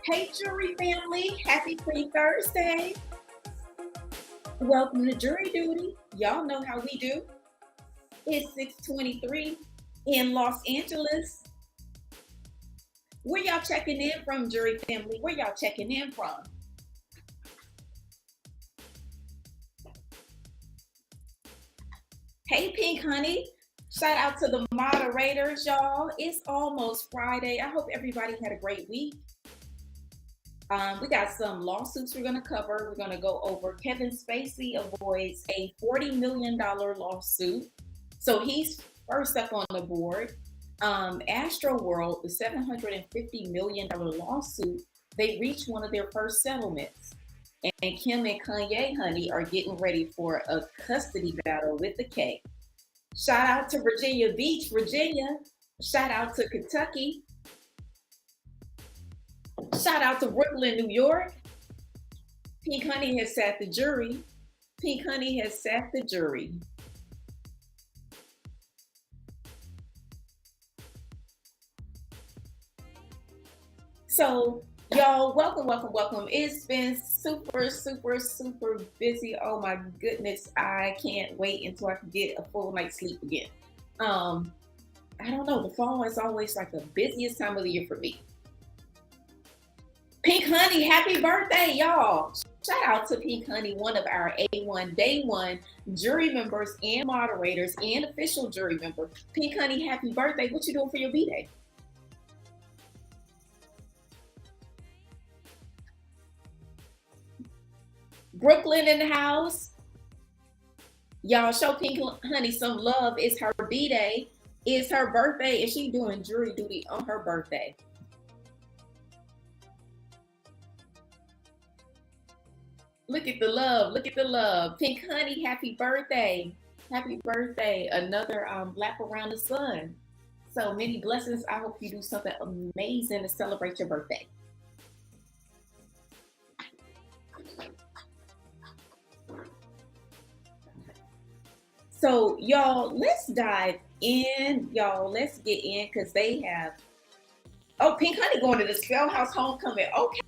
Hey, jury family, happy pre-Thursday. Welcome to Jury Duty. Y'all know how we do. It's 6:23 in Los Angeles. Where y'all checking in from, jury family? Where y'all checking in from? Hey, Pink Honey. Shout out to the moderators, y'all. It's almost Friday. I hope everybody had a great week. We got some lawsuits we're going to cover. We're going to go over Kevin Spacey avoids a $40 million lawsuit. So he's first up on the board. ASTROWORLD, the $750 million lawsuit, they reached one of their first settlements. And Kim and Kanye, honey, are getting ready for a custody battle with the K. Shout out to Virginia Beach, Virginia. Shout out to Kentucky. Shout out to Brooklyn, New York. Pink Honey has sat the jury. Pink Honey has sat the jury. So, y'all, welcome. It's been super busy. Oh my goodness, I can't wait until I can get a full night's sleep again. I don't know, the fall is always like the busiest time of the year for me. Pink Honey, happy birthday, y'all. Shout out to Pink Honey, one of our A1 Day 1 jury members and moderators and official jury member. Pink Honey, happy birthday. What you doing for your B-Day? Brooklyn in the house. Y'all show Pink Honey some love. It's her B-Day. It's her birthday, and she doing jury duty on her birthday. Look at the love. Look at the love. Pink Honey, happy birthday. Happy birthday. Another lap around the sun. So many blessings. I hope you do something amazing to celebrate your birthday. So, y'all, let's dive in. Y'all, let's get in because they have. Oh, Pink Honey going to the Spell House homecoming. Okay.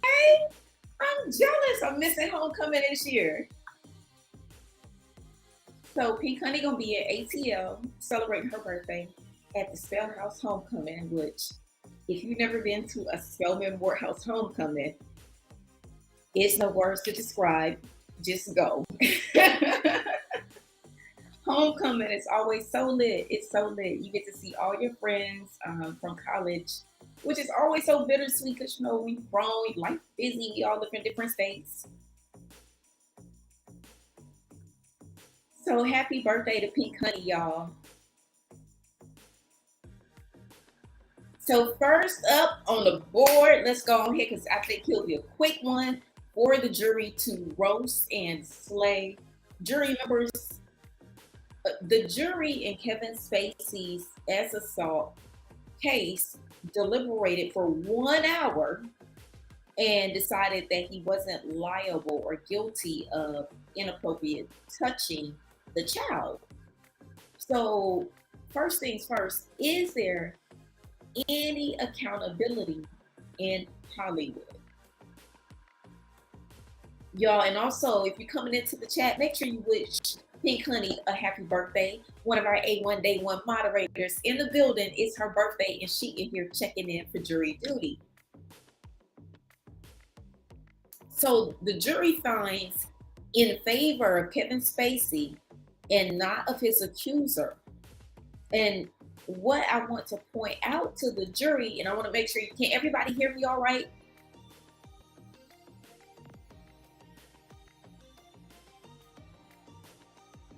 I'm jealous. I'm missing homecoming this year. So Pink Honey gonna be at ATL celebrating her birthday at the Spell House homecoming, which if you've never been to a Spelman Morehouse homecoming, it's no words to describe. Just go. Homecoming is always so lit. It's so lit. You get to see all your friends from college, which is always so bittersweet because, you know, we've grown, life busy, we all live in different states. So happy birthday to Pink Honey, y'all. So first up on the board, let's go on here because I think he'll be a quick one for the jury to roast and slay. Jury members, the jury in Kevin Spacey's assault case deliberated for 1 hour and decided that he wasn't liable or guilty of inappropriate touching the child. So, first things first, is there any accountability in Hollywood? Y'all, and also if you're coming into the chat, make sure you wish Pink Honey a happy birthday. One of our A1 Day 1 moderators in the building. It's her birthday and she in here checking in for jury duty. So the jury finds in favor of Kevin Spacey and not of his accuser. And what I want to point out to the jury, and I want to make sure can everybody hear me all right?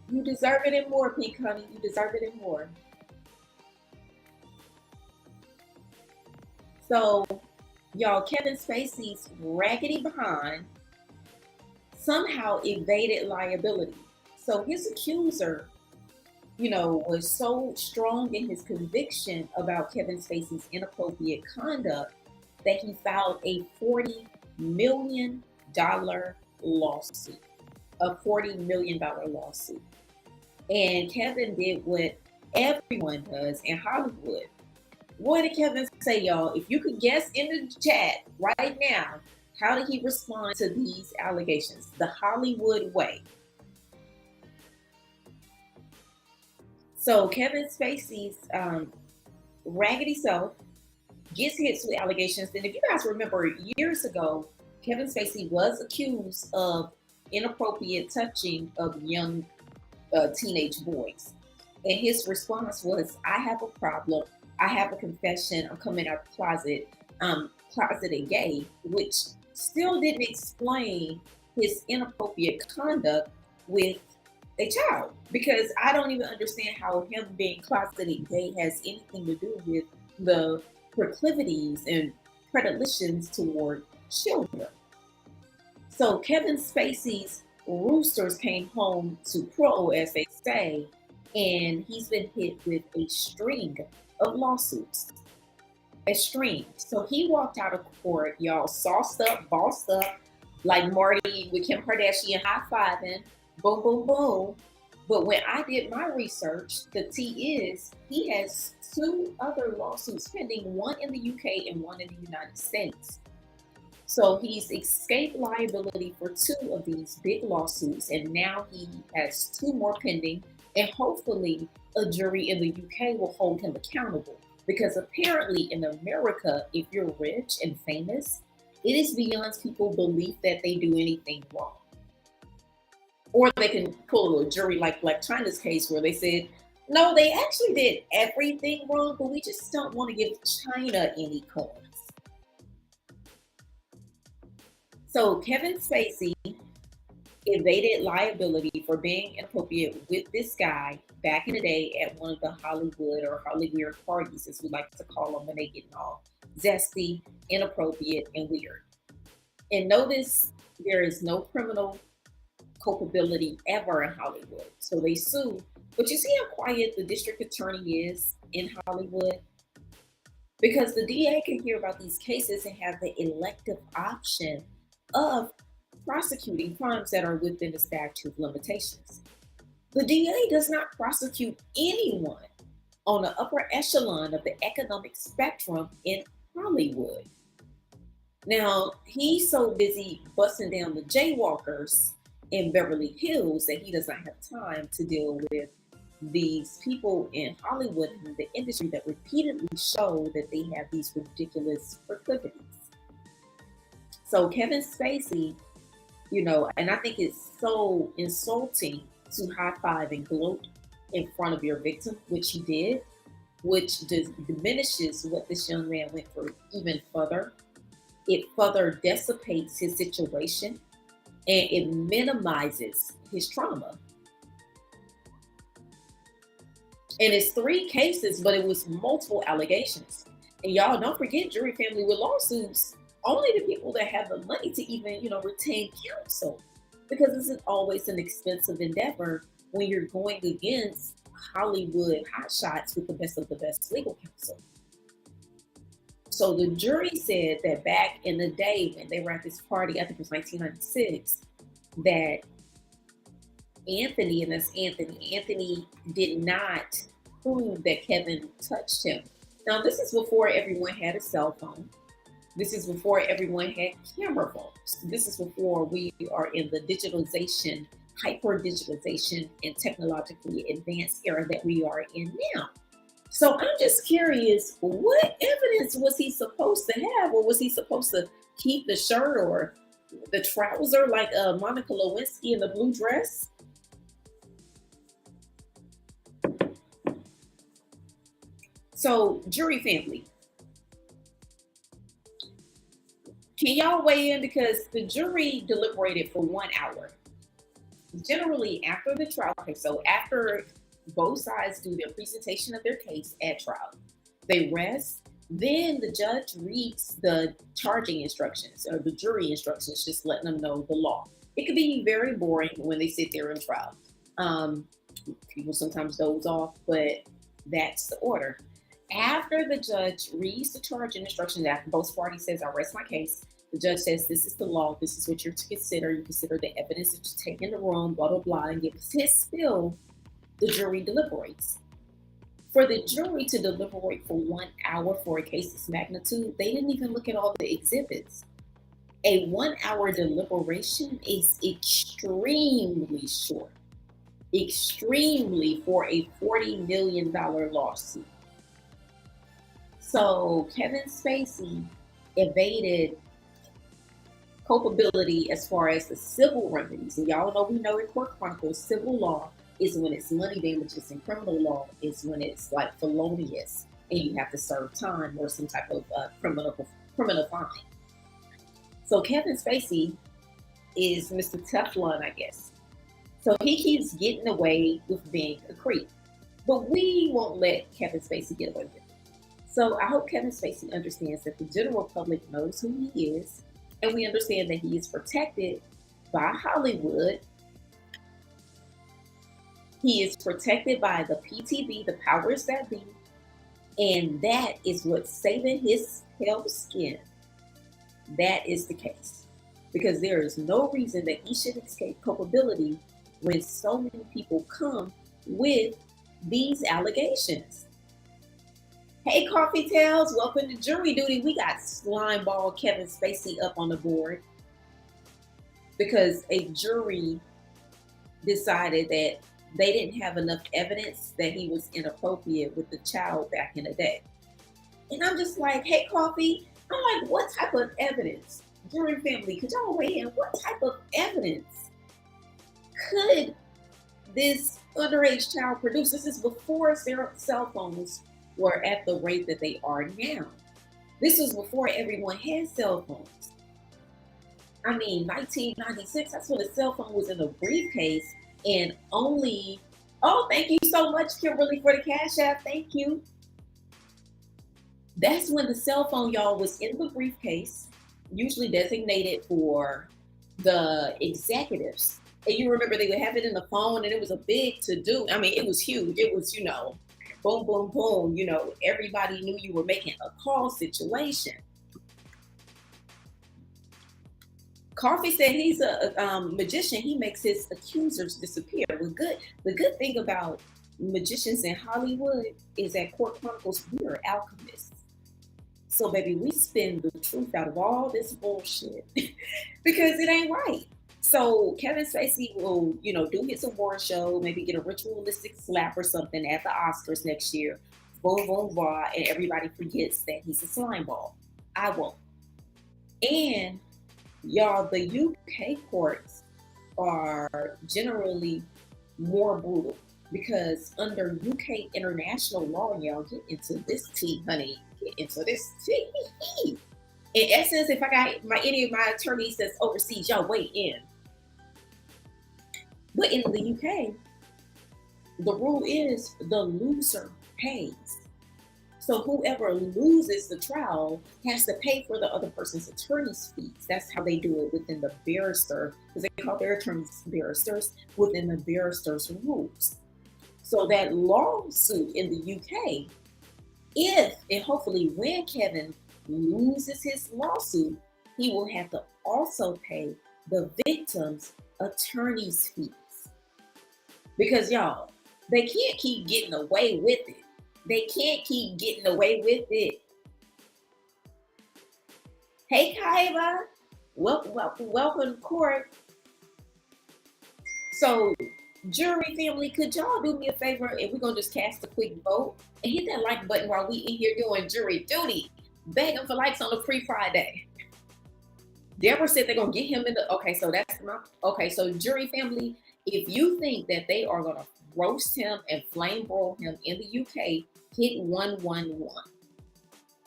You deserve it and more, Pink Honey. You deserve it and more. So, y'all, Kevin Spacey's raggedy behind somehow evaded liability. So his accuser, you know, was so strong in his conviction about Kevin Spacey's inappropriate conduct that he filed a $40 million lawsuit. A $40 million lawsuit. And Kevin did what everyone does in Hollywood. What did Kevin say, y'all? If you could guess in the chat right now, how did he respond to these allegations? The Hollywood way. So Kevin Spacey's raggedy self gets hit with allegations. And if you guys remember, years ago, Kevin Spacey was accused of inappropriate touching of young teenage boys. And his response was, I have a problem. I have a confession. I'm coming out of the closet. I'm closeted gay, which still didn't explain his inappropriate conduct with a child. Because I don't even understand how him being closeted gay has anything to do with the proclivities and predilections toward children. So Kevin Spacey's roosters came home to crow, as they say, and he's been hit with a string of lawsuits. A string. So he walked out of court, y'all, sauced up, bossed up, like Marty with Kim Kardashian high-fiving, boom, boom, boom. But when I did my research, the tea is he has 2 other lawsuits pending, one in the UK and one in the United States. So he's escaped liability for 2 of these big lawsuits, and now he has 2 more pending, and hopefully a jury in the UK will hold him accountable. Because apparently in America, if you're rich and famous, it is beyond people's belief that they do anything wrong. Or they can pull a jury like Black China's case where they said, no, they actually did everything wrong, but we just don't want to give China any coins. So Kevin Spacey evaded liability for being inappropriate with this guy back in the day at one of the Hollywood or Hollyweird parties, as we like to call them when they get all zesty, inappropriate, and weird. And notice there is no criminal culpability ever in Hollywood. So they sue. But you see how quiet the district attorney is in Hollywood? Because the DA can hear about these cases and have the elective option of prosecuting crimes that are within the statute of limitations. The DA does not prosecute anyone on the upper echelon of the economic spectrum in Hollywood. Now, he's so busy busting down the jaywalkers in Beverly Hills that he does not have time to deal with these people in Hollywood and the industry that repeatedly show that they have these ridiculous proclivities. So Kevin Spacey, and I think it's so insulting to high-five and gloat in front of your victim, which he did, which diminishes what this young man went through even further. It further dissipates his situation and it minimizes his trauma. And it's 3 cases, but it was multiple allegations. And y'all don't forget, jury family with lawsuits, only the people that have the money to even, retain counsel, because this is always an expensive endeavor when you're going against Hollywood hotshots with the best of the best legal counsel. So the jury said that back in the day when they were at this party, I think it was 1996, that Anthony did not prove that Kevin touched him. Now, this is before everyone had a cell phone. This is before everyone had camera phones. This is before we are in the digitalization, hyper-digitalization, and technologically advanced era that we are in now. So I'm just curious, what evidence was he supposed to have? Or was he supposed to keep the shirt or the trouser like Monica Lewinsky in the blue dress? So, jury family, can y'all weigh in? Because the jury deliberated for 1 hour. Generally, after the trial, so after both sides do their presentation of their case at trial, they rest. Then the judge reads the charging instructions or the jury instructions, just letting them know the law. It could be very boring when they sit there in trial. People sometimes doze off, but that's the order. After the judge reads the charging instructions, after both parties says, I rest my case, the judge says, this is the law, this is what you're to consider. You consider the evidence that you take in the room, blah, blah, blah, and gives his spill. The jury deliberates. For the jury to deliberate for 1 hour for a case's magnitude, they didn't even look at all the exhibits. A 1 hour deliberation is extremely short, extremely for a $40 million lawsuit. So Kevin Spacey evaded culpability as far as the civil remedies. And y'all know, we know in Court Chronicles, civil law is when it's money damages, and criminal law is when it's like felonious and you have to serve time or some type of criminal fine. So Kevin Spacey is Mr. Teflon, I guess. So he keeps getting away with being a creep. But we won't let Kevin Spacey get away with it. So I hope Kevin Spacey understands that the general public knows who he is, and we understand that he is protected by Hollywood. He is protected by the PTB, the powers that be, and that is what's saving his pale skin. That is the case. Because there is no reason that he should escape culpability when so many people come with these allegations. Hey, Coffee Tales, welcome to Jury Duty. We got slimeball Kevin Spacey up on the board because a jury decided that they didn't have enough evidence that he was inappropriate with the child back in the day. And I'm just like, hey, Coffee, I'm like, what type of evidence? Jury family, could y'all weigh in? What type of evidence could this underage child produce? This is before cell phones were at the rate that they are now. This was before everyone had cell phones. I mean, 1996, that's when the cell phone was in a briefcase and only, oh, thank you so much, Kimberly, for the Cash App. Thank you. That's when the cell phone, y'all, was in the briefcase, usually designated for the executives. And you remember they would have it in the phone and it was a big to-do. I mean, it was huge. It was, boom, boom, boom. Everybody knew you were making a call situation. Coffee said he's a magician. He makes his accusers disappear. The good thing about magicians in Hollywood is that Court Chronicles, we are alchemists. So, baby, we spin the truth out of all this bullshit because it ain't right. So Kevin Spacey will, do his award show, maybe get a ritualistic slap or something at the Oscars next year. Boom, boom, blah, and everybody forgets that he's a slime ball. I won't. And y'all, the UK courts are generally more brutal because under UK international law, y'all, get into this tea, honey. Get into this tea. In essence, if I got any of my attorneys that's overseas, y'all weigh in. But in the UK, the rule is the loser pays. So whoever loses the trial has to pay for the other person's attorney's fees. That's how they do it within the barrister, because they call their attorneys barristers, within the barrister's rules. So that lawsuit in the UK, if and hopefully when Kevin loses his lawsuit, he will have to also pay the victim's attorney's fees. Because y'all, they can't keep getting away with it. They can't keep getting away with it. Hey, Kaiba. Welcome, Kourt. So, jury family, could y'all do me a favor and we're going to just cast a quick vote and hit that like button while we in here doing jury duty. Begging for likes on a pre-Friday. Deborah said they're going to get him in the... Okay, so that's my... Okay, so jury family, if you think that they are going to roast him and flame broil him in the UK, hit 111.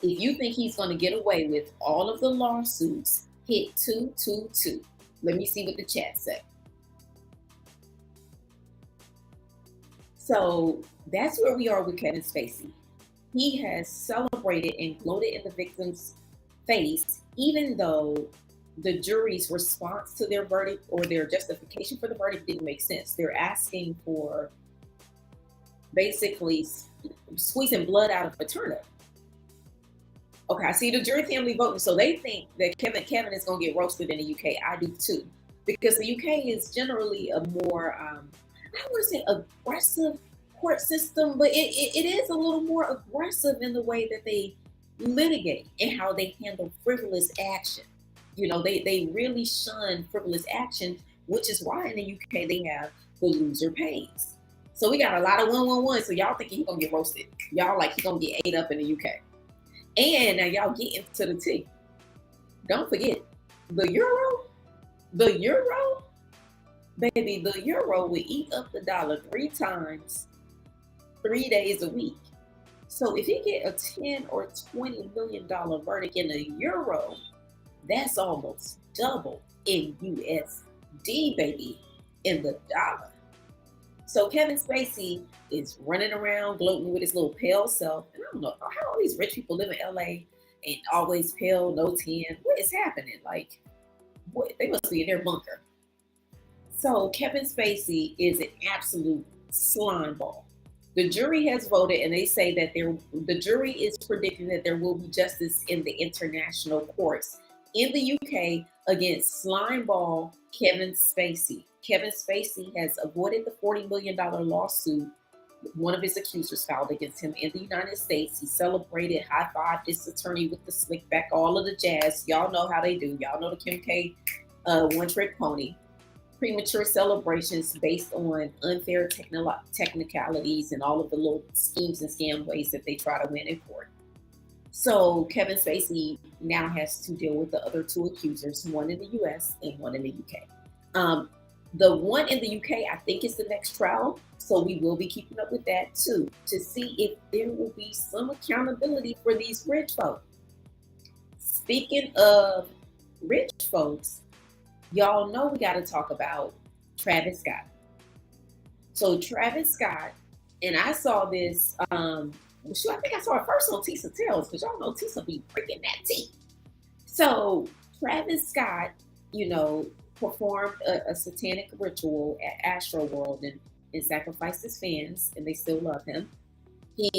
If you think he's going to get away with all of the lawsuits, hit 222. Let me see what the chat said. So that's where we are with Kevin Spacey. He has celebrated and gloated in the victim's face, even though the jury's response to their verdict or their justification for the verdict didn't make sense. They're asking for basically squeezing blood out of a turnip. Okay, I see the jury family voting. So they think that Kevin is going to get roasted in the UK. I do too. Because the UK is generally a more, I don't want to say aggressive court system, but it is a little more aggressive in the way that they litigate and how they handle frivolous action. They really shun frivolous action, which is why in the UK they have the loser pays. So we got a lot of 111. So y'all think he's gonna get roasted. Y'all like he gonna get ate up in the UK. And now y'all get into the T. Don't forget the euro. The euro, baby, the euro will eat up the dollar 3 times, 3 days a week. So if you get a 10 or $20 million verdict in a euro, that's almost double in USD, baby, in the dollar. So Kevin Spacey is running around gloating with his little pale self. And I don't know how all these rich people live in LA and always pale, no tan. What is happening? Like, what, they must be in their bunker. So Kevin Spacey is an absolute slime ball. The jury has voted, and they say that the jury is predicting that there will be justice in the international courts in the UK against slimeball Kevin Spacey. Kevin Spacey has avoided the $40 million lawsuit one of his accusers filed against him in the United States. He celebrated, high-fived his attorney with the slick back, all of the jazz. Y'all know how they do. Y'all know the Kim K one-trick pony. Premature celebrations based on unfair technicalities and all of the little schemes and scam ways that they try to win in court. So Kevin Spacey now has to deal with the other 2 accusers, one in the US and one in the UK. The one in the UK, I think, is the next trial. So we will be keeping up with that too, to see if there will be some accountability for these rich folks. Speaking of rich folks, y'all know we got to talk about Travis Scott. So Travis Scott, and I saw this, I think I saw it first on Tisa Tells, because y'all know Tisa be breaking that tea. So Travis Scott, performed a satanic ritual at ASTROWORLD and sacrificed his fans, and they still love him. He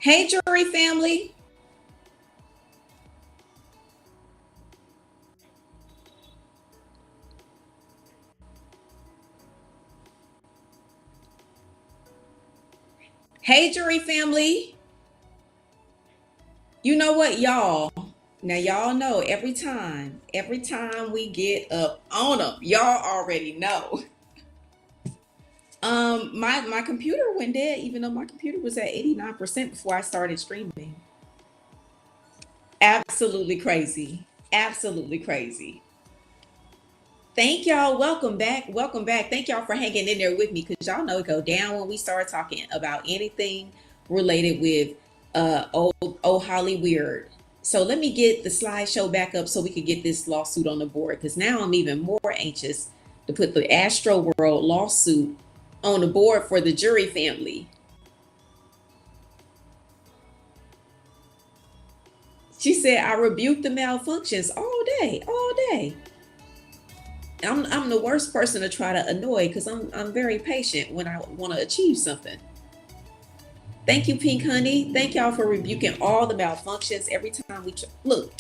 Hey, jury family. Hey, jury family. You know what, y'all? Now, y'all know every time we get up on them, y'all already know. My computer went dead, even though my computer was at 89% before I started streaming. Absolutely crazy. Absolutely crazy. Thank y'all. Welcome back. Welcome back. Thank y'all for hanging in there with me because y'all know it go down when we start talking about anything related with old Holly Weird. So let me get the slideshow back up so we can get this lawsuit on the board because now I'm even more anxious to put the ASTROWORLD lawsuit on the board for the jury family. She said, I rebuke the malfunctions all day, all day. I'm the worst person to try to annoy because I'm very patient when I want to achieve something. Thank you, Pink Honey. Thank y'all for rebuking all the malfunctions every time we look.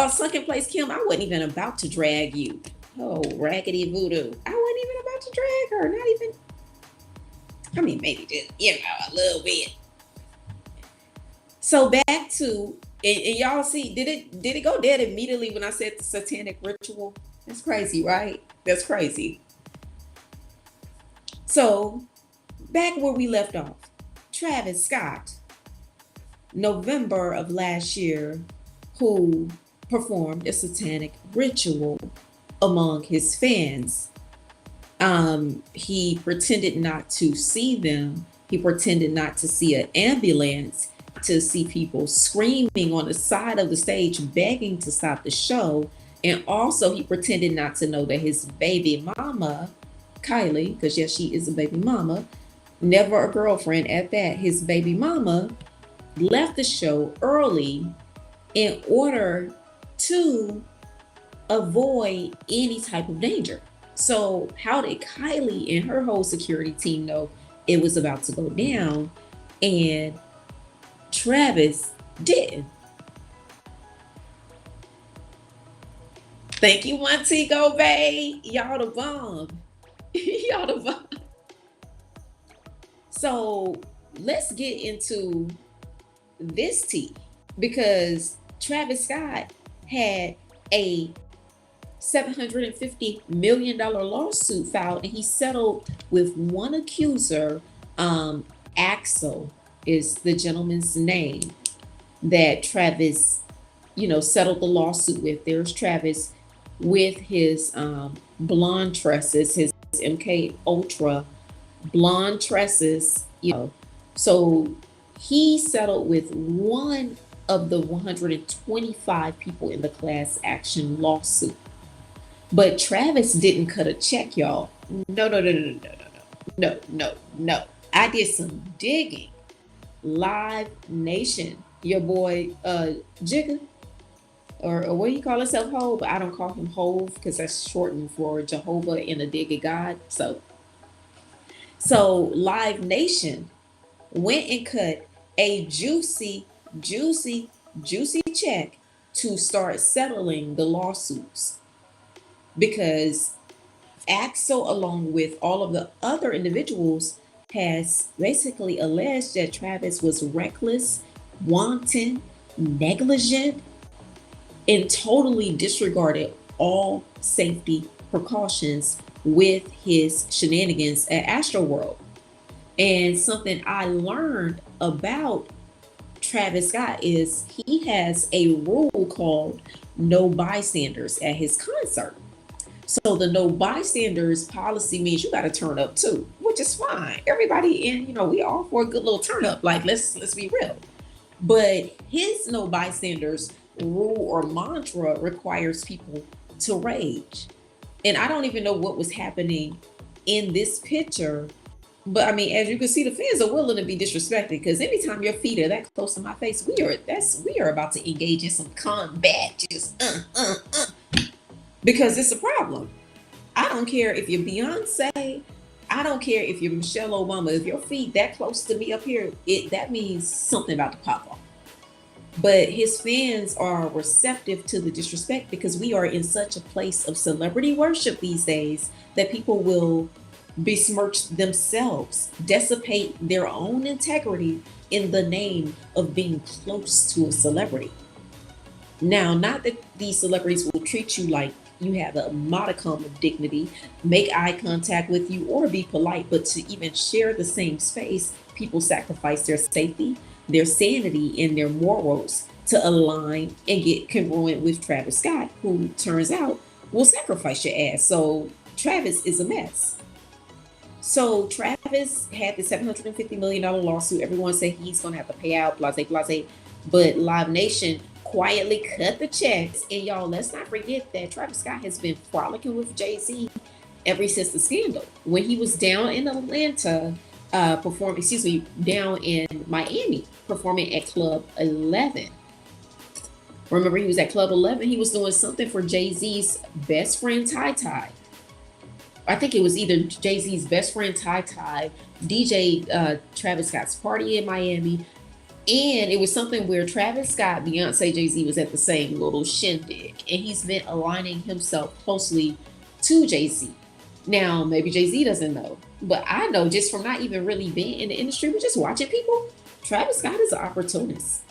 Sunken Place Kim, I wasn't even about to drag you. Oh, raggedy voodoo. I wasn't even about to drag her. Not even. I mean, maybe just, a little bit. So back to, and y'all see, did it go dead immediately when I said the satanic ritual? That's crazy, right? That's crazy. So back where we left off, Travis Scott, November of last year, who performed a satanic ritual among his fans. He pretended not to see them. He pretended not to see an ambulance, to see people screaming on the side of the stage, begging to stop the show. And also he pretended not to know that his baby mama, Kylie, because yes, she is a baby mama, never a girlfriend at that, his baby mama left the show early in order to avoid any type of danger. So how did Kylie and her whole security team know it was about to go down and Travis didn't? Thank you, Montego Bay. Y'all the bomb. Y'all the bomb. So let's get into this tea because Travis Scott had a $750 million lawsuit filed and he settled with one accuser. Axel is the gentleman's name that Travis, settled the lawsuit with. There's Travis with his blonde tresses, his MK Ultra blonde tresses, So he settled with one of the 125 people in the class action lawsuit. But Travis didn't cut a check, y'all. No. I did some digging. Live Nation, your boy Jigga, or what do you call himself, Hove? But I don't call him Hove because that's shortened for Jehovah and a Digger God. So Live Nation went and cut a juicy check to start settling the lawsuits because Axel, along with all of the other individuals, has basically alleged that Travis was reckless, wanton, negligent, and totally disregarded all safety precautions with his shenanigans at ASTROWORLD. And something I learned about Travis Scott is he has a rule called no bystanders at his concert. So the no bystanders policy means you got to turn up too, which is fine. Everybody we all for a good little turn up. Like let's be real. But his no bystanders rule or mantra requires people to rage. And I don't even know what was happening in this picture. But I mean, as you can see, the fans are willing to be disrespected because anytime your feet are that close to my face, we are about to engage in some combat. Just because it's a problem. I don't care if you're Beyonce. I don't care if you're Michelle Obama. If your feet that close to me up here, that means something about to pop off. But his fans are receptive to the disrespect because we are in such a place of celebrity worship these days that people will besmirch themselves, dissipate their own integrity in the name of being close to a celebrity. Now, not that these celebrities will treat you like you have a modicum of dignity, make eye contact with you, or be polite, but to even share the same space, people sacrifice their safety, their sanity, and their morals to align and get congruent with Travis Scott, who turns out will sacrifice your ass. So Travis is a mess. So Travis had the $750 million lawsuit. Everyone said he's gonna have to pay out, blase blase. But Live Nation quietly cut the checks. And y'all, let's not forget that Travis Scott has been frolicking with Jay-Z ever since the scandal. When he was down in Atlanta, performing, excuse me, down in Miami, performing at Club 11. Remember, he was at Club 11. He was doing something for Jay-Z's best friend, Ty Ty. I think it was either Jay-Z's best friend, Ty Ty, DJ Travis Scott's party in Miami. And it was something where Travis Scott, Beyonce, Jay-Z was at the same little shindig. And he's been aligning himself closely to Jay-Z. Now, maybe Jay-Z doesn't know. But I know just from not even really being in the industry, but just watching people, Travis Scott is an opportunist.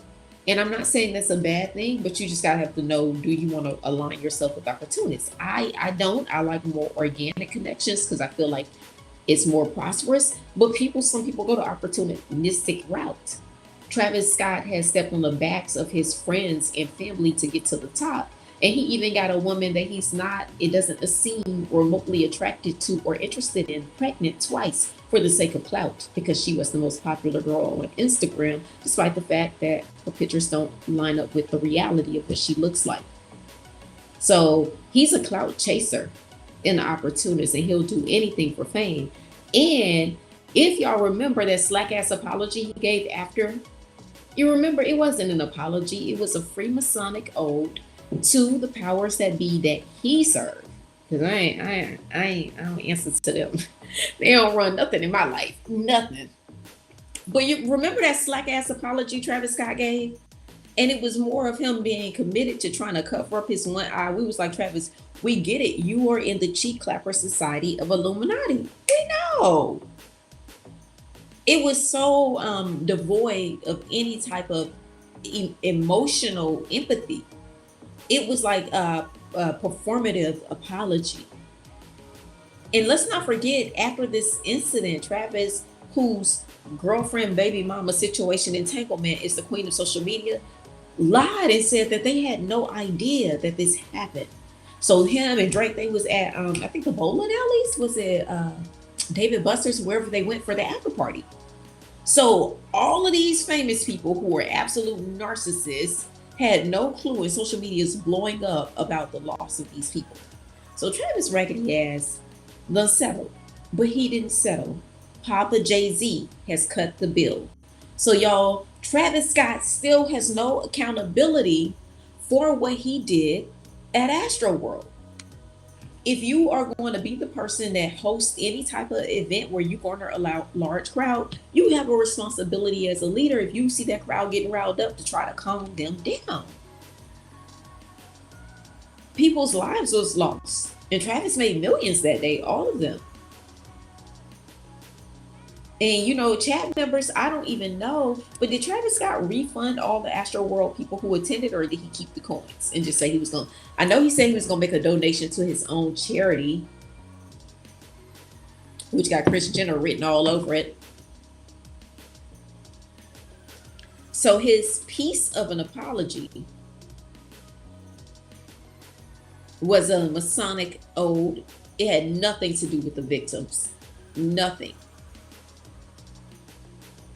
And I'm not saying that's a bad thing, but you just gotta have to know, do you want to align yourself with opportunists? I don't. I like more organic connections because I feel like it's more prosperous. But some people go the opportunistic route. Travis Scott has stepped on the backs of his friends and family to get to the top. And he even got a woman that it doesn't seem remotely attracted to or interested in, pregnant twice for the sake of clout, because she was the most popular girl on Instagram, despite the fact that her pictures don't line up with the reality of what she looks like. So he's a clout chaser and an opportunist, and he'll do anything for fame. And if y'all remember that slack ass apology he gave after, you remember it wasn't an apology, it was a Freemasonic ode to the powers that be that he served. Cause I don't answer to them. They don't run nothing in my life, nothing. But you remember that slack ass apology Travis Scott gave, and it was more of him being committed to trying to cover up his one eye. We was like, Travis, we get it. You are in the cheek clapper society of Illuminati. We know. It was so devoid of any type of emotional empathy. It was like a performative apology. And let's not forget, after this incident, Travis, whose girlfriend, baby mama situation entanglement is the queen of social media, lied and said that they had no idea that this happened. So him and Drake, they was at I think the bowling alleys, was it David Buster's, wherever they went for the after party. So all of these famous people who were absolute narcissists had no clue, and social media is blowing up about the loss of these people. So Travis raggedy ass done settled, but he didn't settle. Papa Jay-Z has cut the bill. So y'all, Travis Scott still has no accountability for what he did at AstroWorld. If you are going to be the person that hosts any type of event where you garner a large crowd, you have a responsibility as a leader, if you see that crowd getting riled up, to try to calm them down. People's lives was lost, and Travis made millions that day, all of them. And chat members, I don't even know, but did Travis Scott refund all the AstroWorld people who attended, or did he keep the coins and just say he was going to? I know he said he was going to make a donation to his own charity, which got Kris Jenner written all over it. So his piece of an apology was a Masonic ode. It had nothing to do with the victims. Nothing.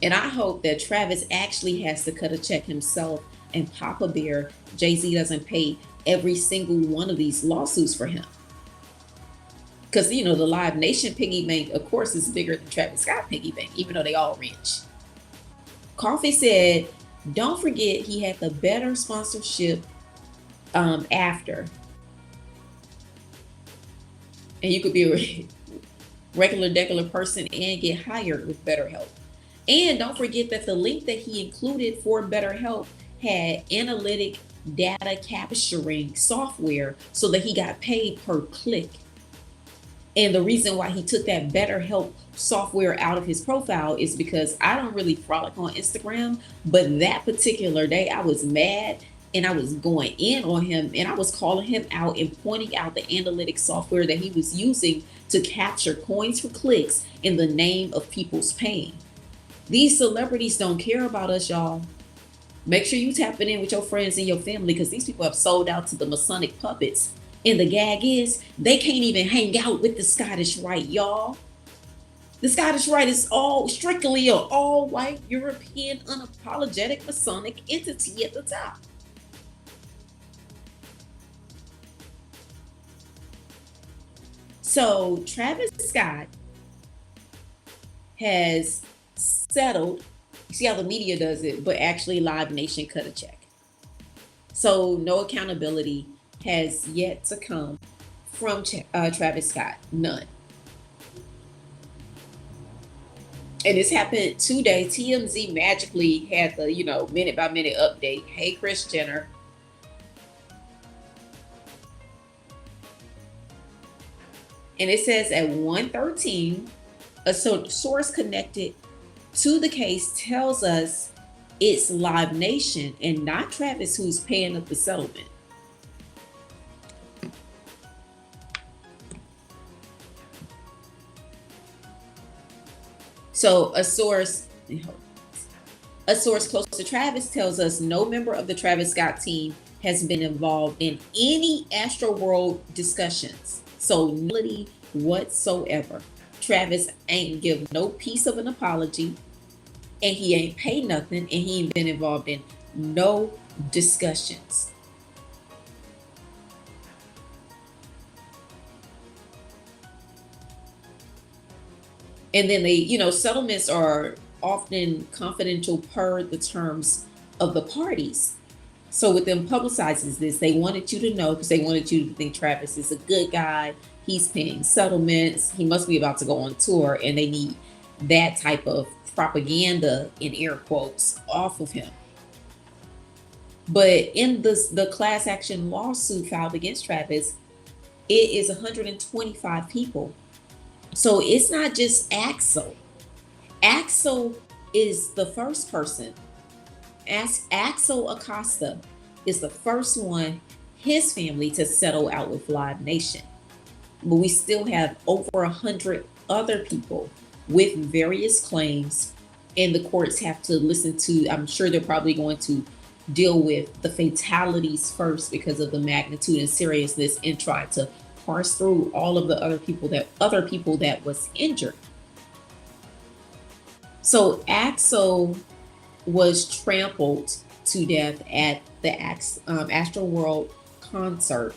And I hope that Travis actually has to cut a check himself and Papa Bear, Jay-Z, doesn't pay every single one of these lawsuits for him. Because, the Live Nation piggy bank, of course, is bigger than Travis Scott piggy bank, even though they all rich. Coffee said, don't forget he had the better sponsorship after. And you could be a regular person and get hired with BetterHelp. And don't forget that the link that he included for BetterHelp had analytic data capturing software so that he got paid per click. And the reason why he took that BetterHelp software out of his profile is because I don't really frolic on Instagram, but that particular day I was mad and I was going in on him and I was calling him out and pointing out the analytics software that he was using to capture coins for clicks in the name of people's pain. These celebrities don't care about us, y'all. Make sure you tap it in with your friends and your family because these people have sold out to the Masonic puppets. And the gag is, they can't even hang out with the Scottish Rite, y'all. The Scottish Rite is all strictly an all-white, European, unapologetic Masonic entity at the top. So Travis Scott has settled. You see how the media does it, but actually Live Nation cut a check. So no accountability has yet to come from Travis Scott. None. And this happened today. TMZ magically had the, minute by minute update. Hey, Kris Jenner. And it says at 1:13, a source connected to the case tells us it's Live Nation and not Travis who's paying up the settlement. So a source close to Travis tells us no member of the Travis Scott team has been involved in any ASTROWORLD discussions. So nobody whatsoever. Travis ain't give no piece of an apology, and he ain't paid nothing, and he ain't been involved in no discussions. And then settlements are often confidential per the terms of the parties. So with them publicizing this, they wanted you to know because they wanted you to think Travis is a good guy. He's paying settlements. He must be about to go on tour, and they need that type of propaganda, in air quotes, off of him. But in the class action lawsuit filed against Travis, it is 125 people. So it's not just Axel. Axel is the first person. Axel Acosta is the first one, his family, to settle out with Live Nation. But we still have over 100 other people with various claims, and the courts have to listen to, I'm sure they're probably going to deal with the fatalities first because of the magnitude and seriousness, and try to parse through all of the other people that was injured. So Axel was trampled to death at the ASTROWORLD concert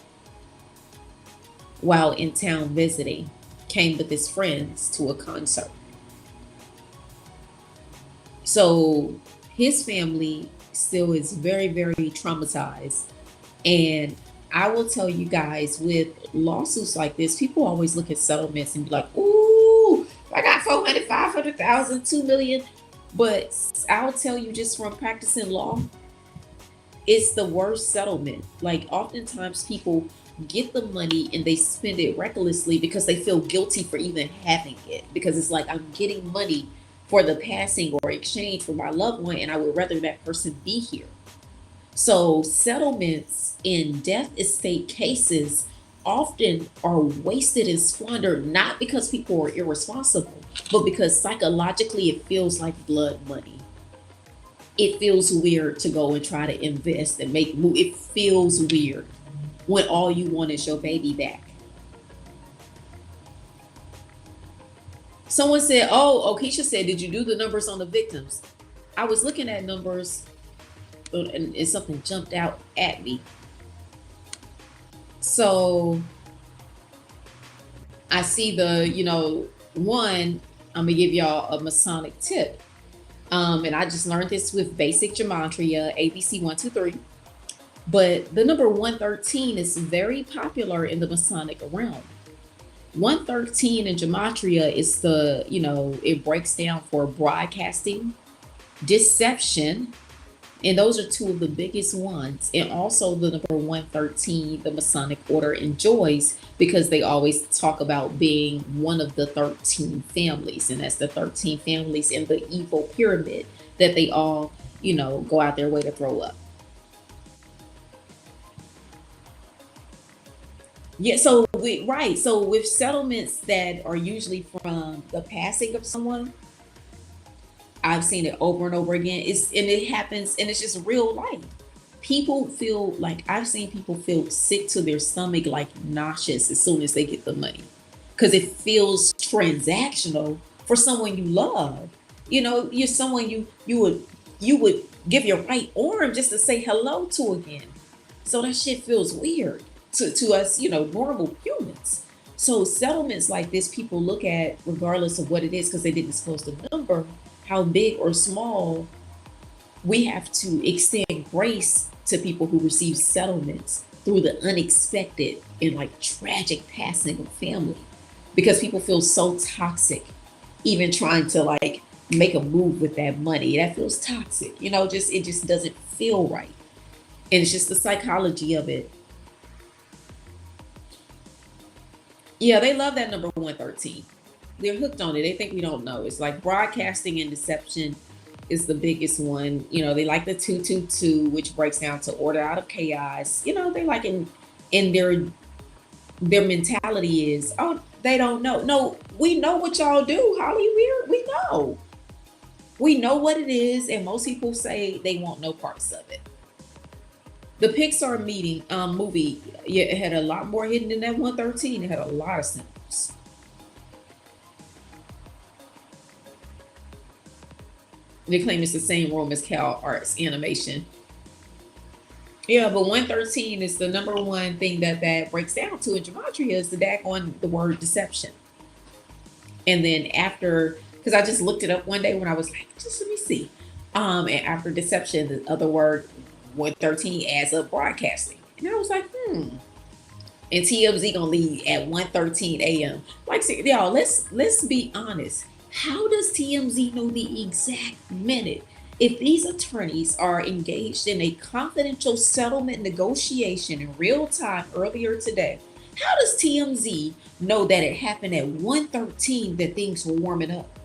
while in town visiting. Came with his friends to a concert. So his family still is very, very traumatized. And I will tell you guys, with lawsuits like this, people always look at settlements and be like, ooh, I got 400, 500,000, 2 million. But I'll tell you, just from practicing law, it's the worst settlement. Like, oftentimes people get the money and they spend it recklessly because they feel guilty for even having it. Because it's like, I'm getting money for the passing or exchange for my loved one, and I would rather that person be here. So settlements in death estate cases often are wasted and squandered, not because people are irresponsible, but because psychologically it feels like blood money. It feels weird to go and try to invest and make move. It feels weird when all you want is your baby back. Someone said, oh, Keisha said, did you do the numbers on the victims? I was looking at numbers and something jumped out at me. So I see one, I'm gonna give y'all a Masonic tip. And I just learned this with basic gematria, ABC 1, 2, 3. But the number 113 is very popular in the Masonic realm. 113 in gematria is it breaks down for broadcasting, deception, And those are two of the biggest ones. And also the number 113, the Masonic Order enjoys, because they always talk about being one of the 13 families. And that's the 13 families in the evil pyramid that they all, go out their way to throw up. Yeah, so with settlements that are usually from the passing of someone, I've seen it over and over again. It happens, and it's just real life. People feel like, I've seen people feel sick to their stomach, like nauseous, as soon as they get the money, because it feels transactional for someone you love. You're someone you would give your right arm just to say hello to again. So that shit feels weird to us, normal humans. So settlements like this, people look at regardless of what it is, because they didn't disclose the number, how big or small. We have to extend grace to people who receive settlements through the unexpected and like tragic passing of family, because people feel so toxic, even trying to like make a move with that money. That feels toxic, just it just doesn't feel right. And it's just the psychology of it. Yeah, they love that number 113. They're hooked on it. They think we don't know. It's like broadcasting and deception is the biggest one. They like the 222, which breaks down to order out of chaos. They like in their mentality is, oh, they don't know. No, we know what y'all do, Holly. We know. We know what it is, and most people say they want no parts of it. The Pixar movie, yeah, it had a lot more hidden than that 113. It had a lot of symbols. They claim it's the same room as Cal Arts Animation. Yeah, but 113 is the number one thing that breaks down to in gematria, is the on the word deception. And then after, because I just looked it up one day when I was like, just let me see. And after deception, the other word 113 adds up broadcasting. And I was like, And TMZ gonna leave at 1:13 a.m. Like, y'all, let's be honest. How does TMZ know the exact minute? If these attorneys are engaged in a confidential settlement negotiation in real time earlier today, how does TMZ know that it happened at 1:13 that things were warming up?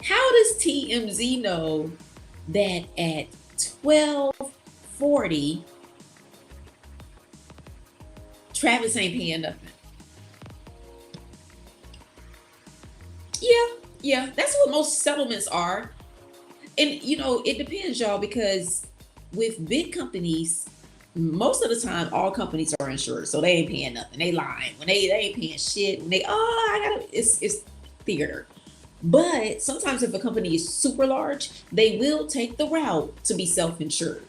How does TMZ know that at 12:40 Travis ain't paying nothing? Yeah, that's what most settlements are. And it depends, y'all, because with big companies, most of the time all companies are insured, so they ain't paying nothing. They lying when they ain't paying shit. When it's theater. But sometimes if a company is super large, they will take the route to be self-insured,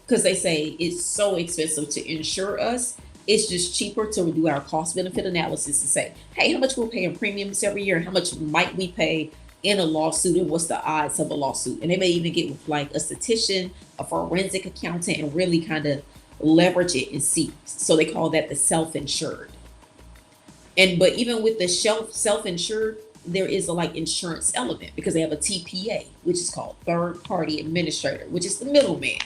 because they say it's so expensive to insure us. It's just cheaper to do our cost benefit analysis and say, hey, how much we'll pay in premiums every year, and how much might we pay in a lawsuit, and what's the odds of a lawsuit. And they may even get with like a statistician, a forensic accountant, and really kind of leverage it and see. So they call that the self-insured. But even with the self-insured, there is a like insurance element, because they have a TPA, which is called third party administrator, which is the middleman.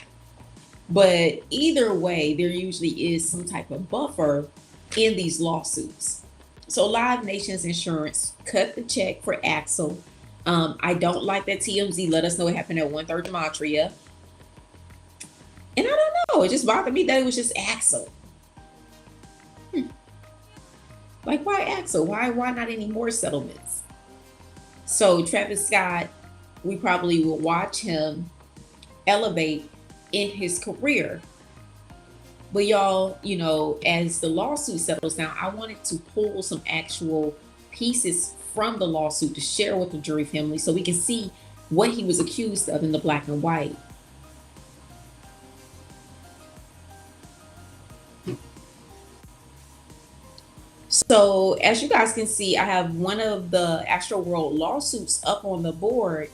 But either way, there usually is some type of buffer in these lawsuits. So Live Nation's insurance cut the check for Axel. I don't like that TMZ let us know it happened at 1/3 gematria. And I don't know, it just bothered me that it was just Axel. Like, why Axel? Why not any more settlements? So Travis Scott, we probably will watch him elevate in his career. But y'all, as the lawsuit settles down, I wanted to pull some actual pieces from the lawsuit to share with the jury family, so we can see what he was accused of in the black and white. So as you guys can see, I have one of the ASTROWORLD lawsuits up on the board.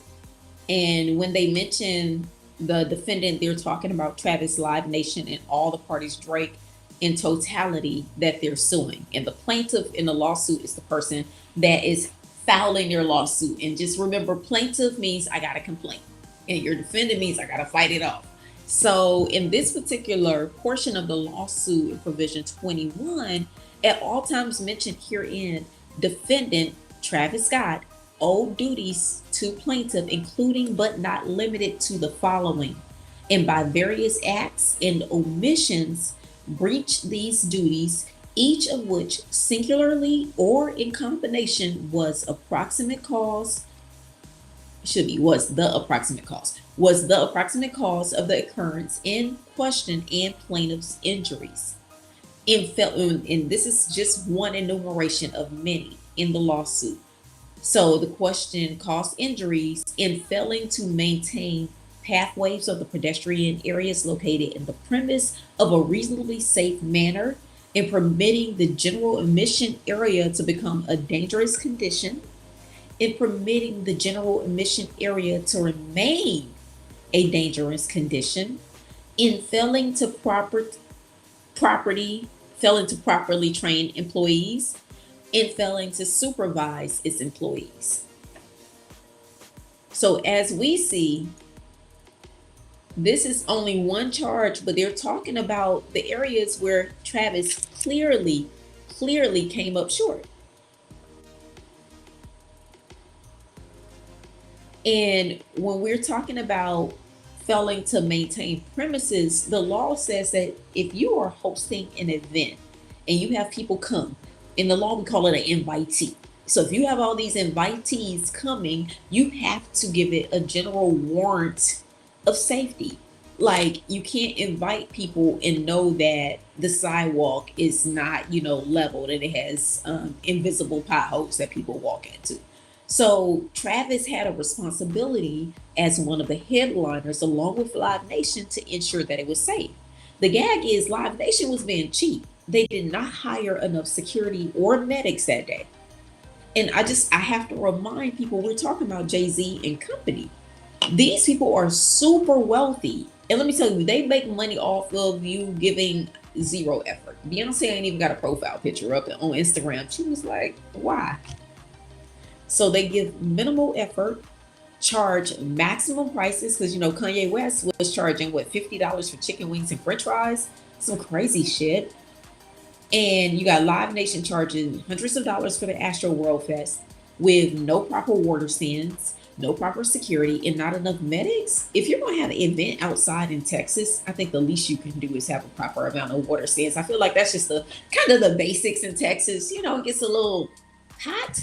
And when they mention the defendant, they're talking about Travis, Live Nation, and all the parties, Drake, in totality, that they're suing. And the plaintiff in the lawsuit is the person that is filing their lawsuit. And just remember, plaintiff means I got a complaint. And your defendant means I got to fight it off. So in this particular portion of the lawsuit in provision 21, at all times mentioned herein, defendant Travis Scott owed duties to plaintiff, including but not limited to the following, and by various acts and omissions breached these duties, each of which singularly or in combination was approximate cause, should be was the approximate cause of the occurrence in question and plaintiff's injuries. And this is just one enumeration of many in the lawsuit. So the question caused injuries in failing to maintain pathways of the pedestrian areas located in the premise of a reasonably safe manner, in permitting the general emission area to become a dangerous condition, in permitting the general emission area to remain a dangerous condition, in failing to properly train employees, in failing to supervise its employees. So as we see, this is only one charge, but they're talking about the areas where Travis clearly came up short. And when we're talking about failing to maintain premises, the law says that if you are hosting an event and you have people come, in the law we call it an invitee. So if you have all these invitees coming, you have to give it a general warrant of safety. Like, you can't invite people and know that the sidewalk is not, leveled and it has invisible potholes that people walk into. So Travis had a responsibility as one of the headliners, along with Live Nation, to ensure that it was safe. The gag is Live Nation was being cheap. They did not hire enough security or medics that day. And I have to remind people, we're talking about Jay-Z and company. These people are super wealthy. And let me tell you, they make money off of you giving zero effort. Beyonce ain't even got a profile picture up on Instagram. She was like, why? So they give minimal effort, charge maximum prices, because Kanye West was charging $50 for chicken wings and french fries, some crazy shit. And you got Live Nation charging hundreds of dollars for the ASTROWORLD Fest with no proper water stands, no proper security, and not enough medics. If you're going to have an event outside in Texas, I think the least you can do is have a proper amount of water stands. I feel like that's just the kind of the basics in Texas. It gets a little hot.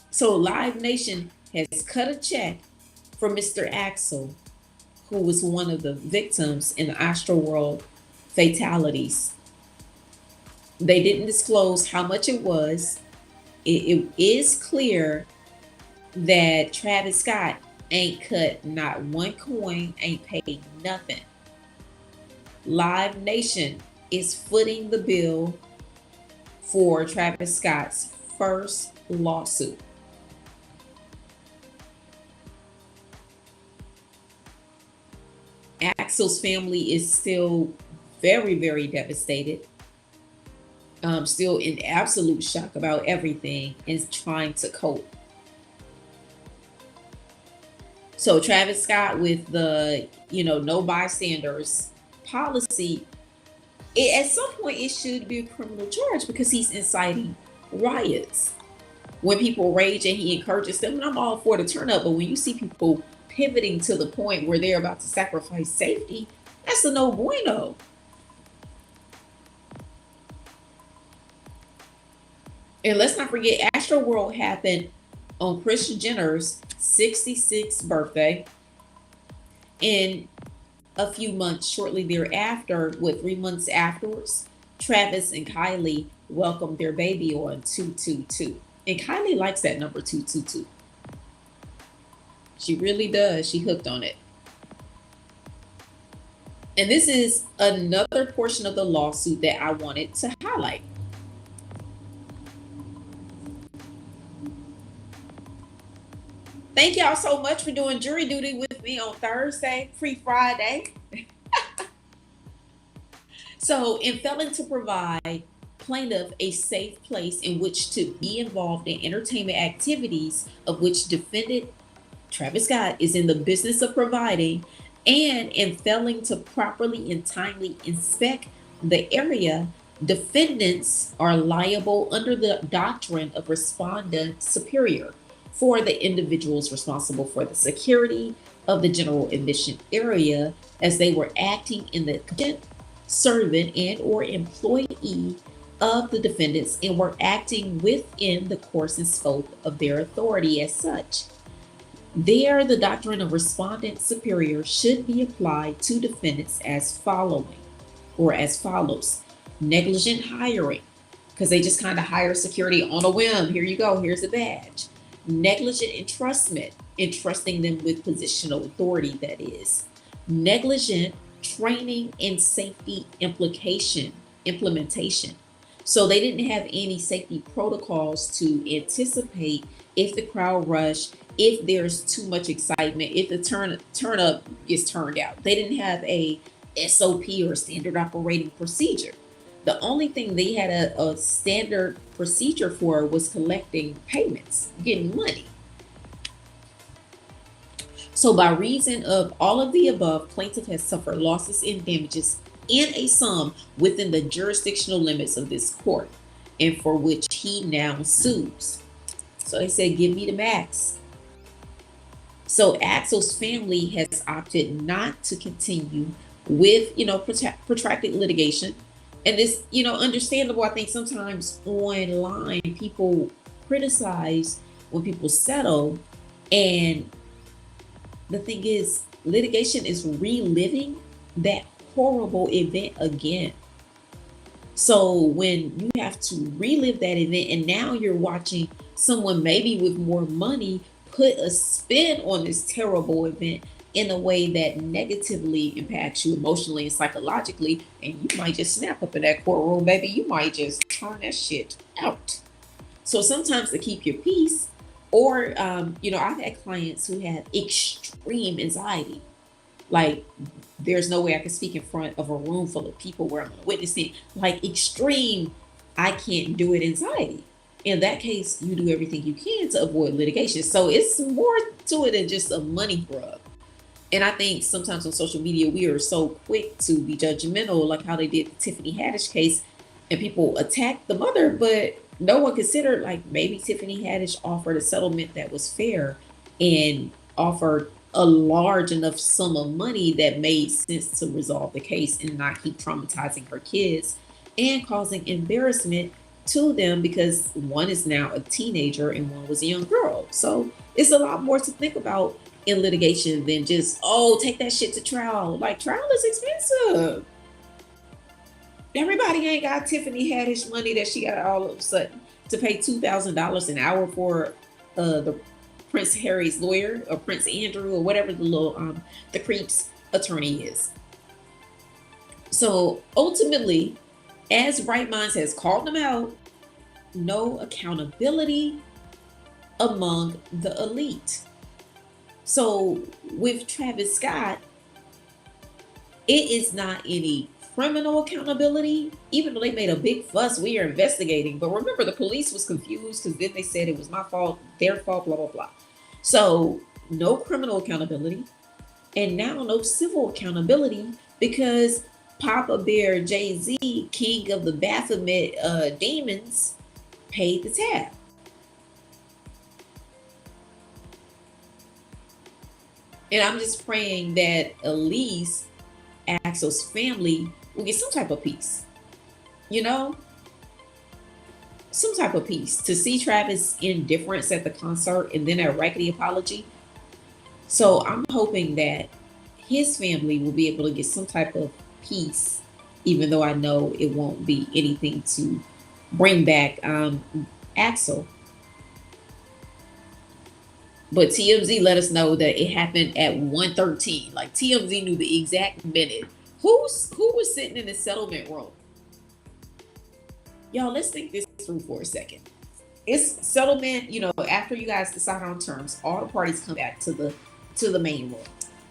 So Live Nation has cut a check for Mr. Axel, who was one of the victims in the ASTROWORLD fatalities. They didn't disclose how much it was. It is clear that Travis Scott ain't cut not one coin, ain't paid nothing. Live Nation is footing the bill for Travis Scott's first lawsuit. Axel's family is still very, very devastated. Still in absolute shock about everything and trying to cope. So Travis Scott, with the, no bystanders policy, at some point it should be a criminal charge because he's inciting riots. When people rage and he encourages them, and I'm all for the turn up, but when you see people pivoting to the point where they're about to sacrifice safety, that's a no bueno. And let's not forget, ASTROWORLD happened on Kris Jenner's 66th birthday. And a few months shortly thereafter, 3 months afterwards, Travis and Kylie welcomed their baby on 222. And Kylie likes that number 222. She really does. She hooked on it. And this is another portion of the lawsuit that I wanted to highlight. Thank y'all so much for doing jury duty with me on Thursday, Free Friday. So, in failing to provide plaintiff a safe place in which to be involved in entertainment activities of which defendant Travis Scott is in the business of providing, and in failing to properly and timely inspect the area, defendants are liable under the doctrine of respondent superior for the individuals responsible for the security of the general admission area as they were acting in the servant and or employee of the defendants and were acting within the course and scope of their authority as such. There, the doctrine of respondent superior should be applied to defendants as following, or as follows. Negligent hiring, because they just kind of hire security on a whim. Here you go, here's a badge. Negligent entrustment, entrusting them with positional authority, that is. Negligent training and safety implementation. So they didn't have any safety protocols to anticipate if the crowd rush, if there's too much excitement, if the turn up gets turned out. They didn't have a SOP or standard operating procedure. The only thing they had a standard procedure for was collecting payments, getting money. So by reason of all of the above, plaintiff has suffered losses and damages in a sum within the jurisdictional limits of this court, and for which he now sues. So they said, give me the max. So Axel's family has opted not to continue with, protracted litigation. And it's, understandable. I think sometimes online people criticize when people settle. And the thing is, litigation is reliving that horrible event again. So when you have to relive that event and now you're watching someone maybe with more money put a spin on this terrible event in a way that negatively impacts you emotionally and psychologically, and you might just snap up in that courtroom, baby. You might just turn that shit out. So sometimes to keep your peace, or I've had clients who have extreme anxiety. Like, there's no way I can speak in front of a room full of people where I'm going to witness it. Like, extreme, I can't do it anxiety. In that case, you do everything you can to avoid litigation. So it's more to it than just a money grub. And I think sometimes on social media, we are so quick to be judgmental, like how they did the Tiffany Haddish case, and people attacked the mother, but no one considered, like, maybe Tiffany Haddish offered a settlement that was fair and offered a large enough sum of money that made sense to resolve the case and not keep traumatizing her kids and causing embarrassment to them, because one is now a teenager and one was a young girl. So it's a lot more to think about in litigation than just, take that shit to trial. Like, trial is expensive. Everybody ain't got Tiffany Haddish money that she got all of a sudden to pay $2,000 an hour for the Prince Harry's lawyer, or Prince Andrew, or whatever the little the creep's attorney is. So ultimately, as Bright Minds has called them out, no accountability among the elite. So with Travis Scott, it is not any criminal accountability, even though they made a big fuss. We are investigating. But remember, the police was confused because then they said it was my fault, their fault, blah, blah, blah. So no criminal accountability, and now no civil accountability, because Papa Bear Jay-Z, king of the Baphomet demons, paid the tab. And I'm just praying that at least Axel's family will get some type of peace, some type of peace. To see Travis' indifference at the concert and then a raggedy apology. So I'm hoping that his family will be able to get some type of peace, even though I know it won't be anything to bring back Axel. But TMZ let us know that it happened at 1:13. Like, TMZ knew the exact minute. Who was sitting in the settlement room? Y'all, let's think this through for a second. It's settlement, after you guys decide on terms, all the parties come back to the main room.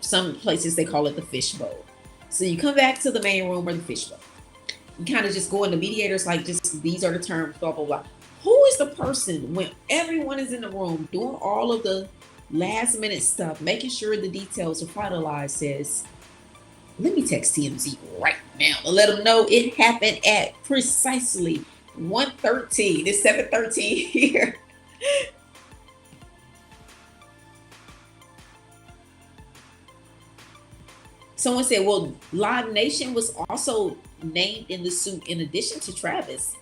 Some places they call it the fishbowl. So you come back to the main room or the fishbowl. kind of just go into mediators, like just these are the terms, blah blah blah. Who is the person when everyone is in the room doing all of the last minute stuff, making sure the details are finalized? Says, let me text TMZ right now to let them know it happened at precisely 1:13. It's 7:13 here. Someone said, well, Live Nation was also named in the suit in addition to Travis.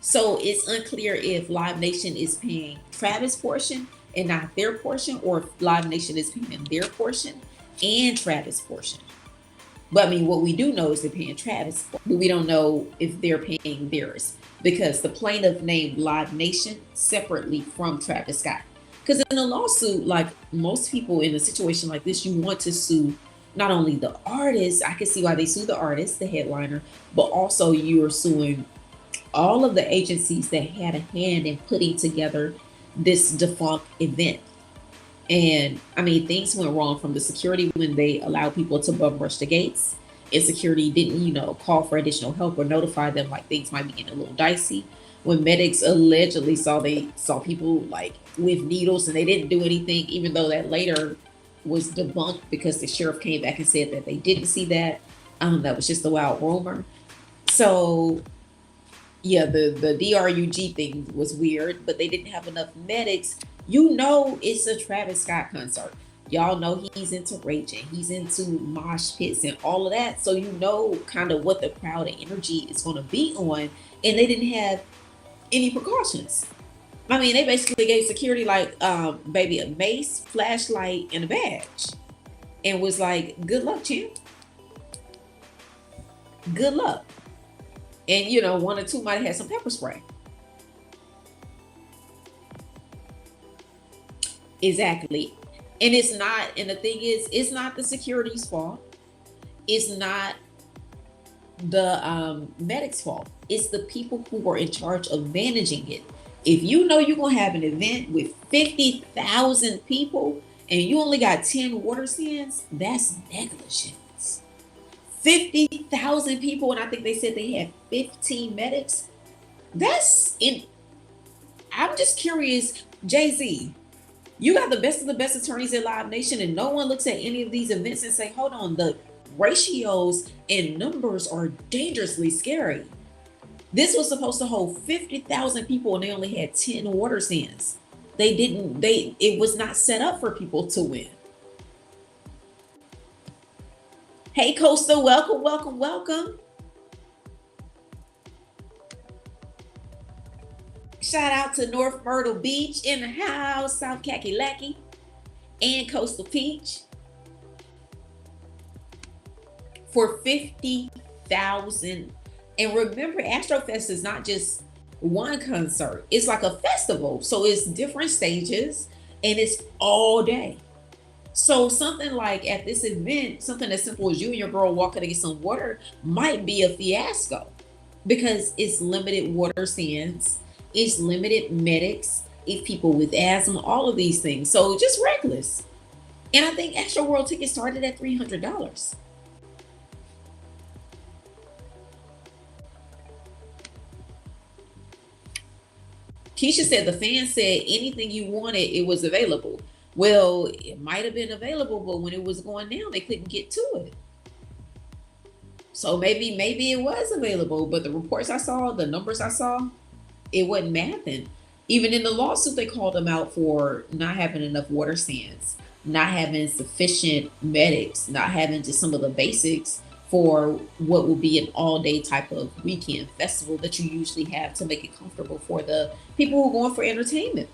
So it's unclear if Live Nation is paying Travis' portion and not their portion, or if Live Nation is paying their portion and Travis' portion. But I mean, what we do know is they're paying Travis, but we don't know if they're paying theirs, because the plaintiff named Live Nation separately from Travis Scott. Because in a lawsuit, like most people in a situation like this, you want to sue not only the artist, I can see why they sue the artist, the headliner, but also you're suing all of the agencies that had a hand in putting together this defunct event. And I mean, things went wrong from the security when they allowed people to bum rush the gates. And security didn't, call for additional help or notify them like things might be getting a little dicey. When medics allegedly saw people like with needles and they didn't do anything, even though that later was debunked because the sheriff came back and said that they didn't see that. That was just a wild rumor. So yeah, the DRUG thing was weird, but they didn't have enough medics. It's a Travis Scott concert. Y'all know he's into raging, he's into mosh pits and all of that. So kind of what the crowd and energy is going to be on, and they didn't have any precautions. I mean, they basically gave security baby a mace, flashlight, and a badge, and was like, "Good luck, champ. Good luck." And one or two might have had some pepper spray. Exactly. And the thing is, it's not the security's fault. It's not the medics' fault. It's the people who are in charge of managing it. If you're going to have an event with 50,000 people and you only got 10 water stands, that's negligence. 50,000 people, and I think they said they had 15 medics. I'm just curious, Jay-Z, you got the best of the best attorneys at Live Nation, and no one looks at any of these events and say, hold on, the ratios and numbers are dangerously scary. This was supposed to hold 50,000 people and they only had 10 water stands. It was not set up for people to win. Hey, Costa, welcome, welcome, welcome. Shout out to North Myrtle Beach in the house, South Kakalaki, and Coastal Peach for 50,000. And remember, Astrofest is not just one concert. It's like a festival. So it's different stages and it's all day. So something like at this event, something as simple as you and your girl walking to get some water might be a fiasco because it's limited water stands, it's limited medics, it's people with asthma, all of these things. So just reckless. And I think ASTROWORLD tickets started at $300. Keisha said the fans said anything you wanted, it was available. Well, it might have been available, but when it was going down, they couldn't get to it. So maybe it was available, but the reports I saw, the numbers I saw, it wasn't mathing. Even in the lawsuit, they called them out for not having enough water stands, not having sufficient medics, not having just some of the basics for what will be an all-day type of weekend festival that you usually have to make it comfortable for the people who are going for entertainment.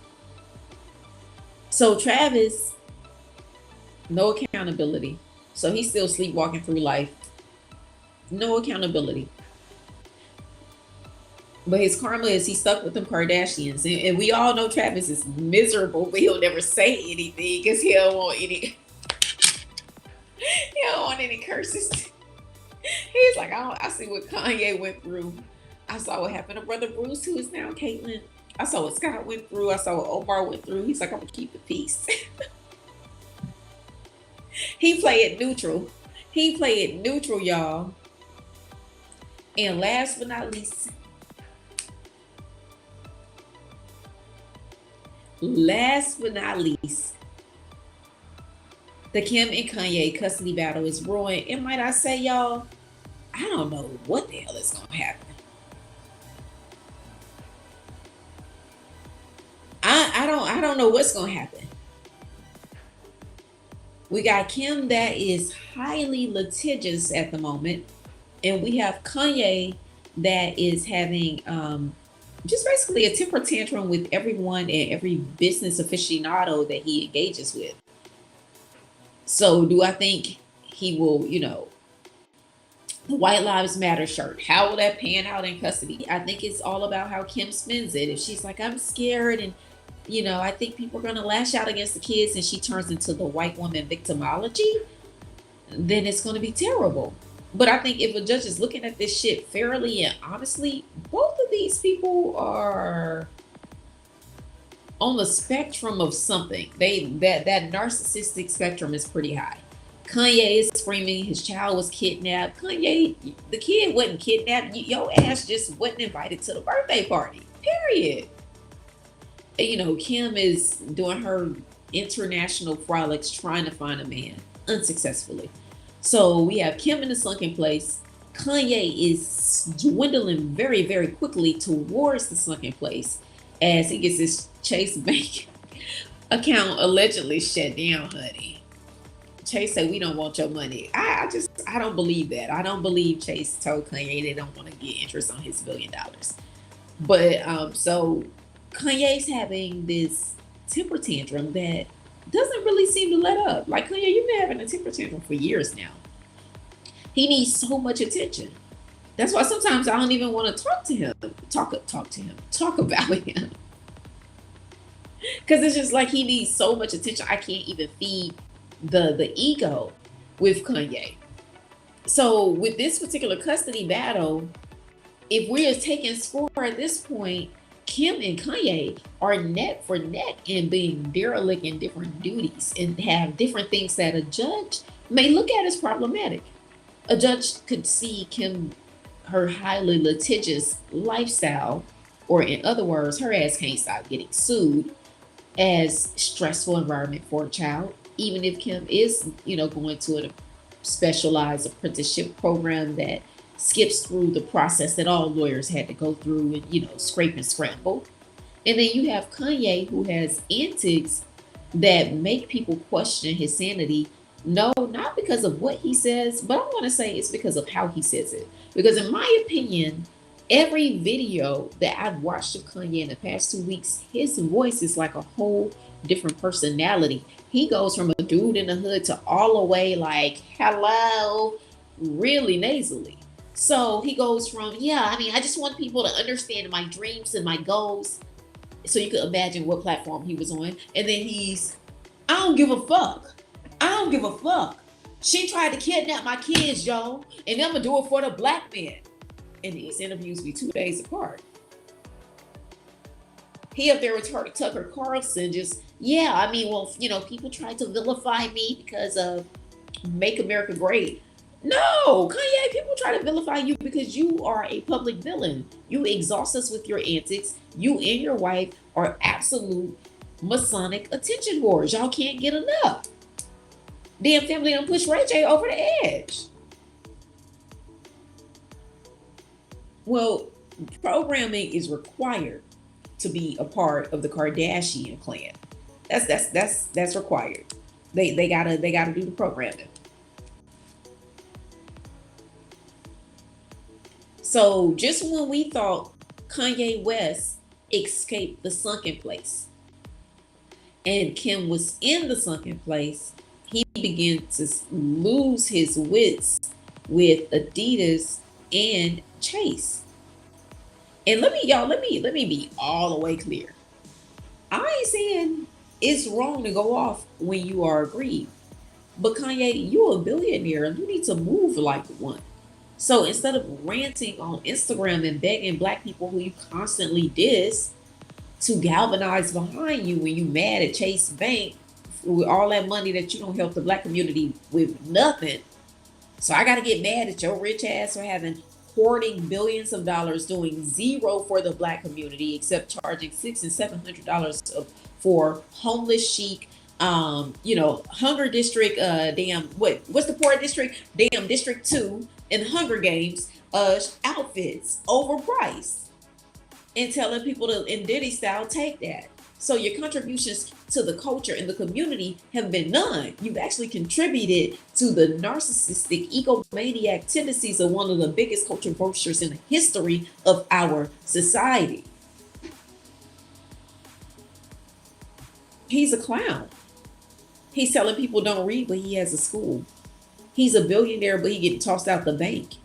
So Travis, no accountability. So he's still sleepwalking through life. No accountability. But his karma is he's stuck with them Kardashians. And we all know Travis is miserable, but he'll never say anything because he don't want any curses. He's like, I see what Kanye went through. I saw what happened to Brother Bruce, who is now Caitlyn. I saw what Scott went through. I saw what Omar went through. He's like, I'm going to keep the peace. He played it neutral. Y'all. And last but not least, the Kim and Kanye custody battle is brewing. And might I say, y'all, I don't know what the hell is going to happen. I don't know what's going to happen. We got Kim that is highly litigious at the moment, and we have Kanye that is having just basically a temper tantrum with everyone and every business aficionado that he engages with. So do I think he will, the White Lives Matter shirt, how will that pan out in custody? I think it's all about how Kim spins it. If she's like, I'm scared and I think people are going to lash out against the kids, and she turns into the white woman victimology, then it's going to be terrible. But I think if a judge is looking at this shit fairly and honestly, both of these people are on the spectrum of something. That narcissistic spectrum is pretty high. Kanye is screaming his child was kidnapped. Kanye, the kid wasn't kidnapped. Your ass just wasn't invited to the birthday party. Period. Kim is doing her international frolics trying to find a man unsuccessfully. So we have Kim in the sunken place. Kanye is dwindling very, very quickly towards the sunken place as he gets his Chase Bank account allegedly shut down, honey. Chase said, we don't want your money. I don't believe that. I don't believe Chase told Kanye they don't want to get interest on his $1 billion. But so Kanye's having this temper tantrum that doesn't really seem to let up. Like, Kanye, you've been having a temper tantrum for years now. He needs so much attention. That's why sometimes I don't even want to talk to him. Talk about him. Because it's just like he needs so much attention. I can't even feed the ego with Kanye. So with this particular custody battle, if we are taking score at this point, Kim and Kanye are neck for neck in being derelict in different duties and have different things that a judge may look at as problematic. A judge could see Kim, her highly litigious lifestyle, or in other words, her ass can't stop getting sued, as stressful environment for a child, even if Kim is, going to a specialized apprenticeship program that skips through the process that all lawyers had to go through and, scrape and scramble. And then you have Kanye, who has antics that make people question his sanity. No, not because of what he says, but I want to say it's because of how he says it. Because in my opinion, every video that I've watched of Kanye in the past 2 weeks, his voice is like a whole different personality. He goes from a dude in the hood to all the way like, hello, really nasally. So he goes from, I just want people to understand my dreams and my goals. So you could imagine what platform he was on. And then I don't give a fuck. I don't give a fuck. She tried to kidnap my kids, y'all. And I'm going to do it for the black man. And these interviews be 2 days apart. He up there with Tucker Carlson just, people tried to vilify me because of Make America Great. No, Kanye, people try to vilify you because you are a public villain. You exhaust us with your antics. You and your wife are absolute Masonic attention whores. Y'all can't get enough. Damn family done push Ray J over the edge. Well, programming is required to be a part of the Kardashian clan. That's required. They gotta do the programming. So just when we thought Kanye West escaped the sunken place and Kim was in the sunken place, he began to lose his wits with Adidas and Chase. And let me be all the way clear. I ain't saying it's wrong to go off when you are aggrieved. But Kanye, you're a billionaire and you need to move like one. So instead of ranting on Instagram and begging black people who you constantly diss to galvanize behind you when you mad at Chase Bank with all that money that you don't help the black community with nothing. So I got to get mad at your rich ass for having hoarding billions of dollars, doing zero for the Black community, except charging $600 and $700 for homeless chic, Hunger District, what's the poor district? Damn, District 2 and Hunger Games outfits overpriced, and telling people to, in Diddy style, take that. So your contributions to the culture and the community have been none. You've actually contributed to the narcissistic, egomaniac tendencies of one of the biggest culture vultures in the history of our society. He's a clown. He's telling people don't read, but he has a school. He's a billionaire, but he getting tossed out the bank.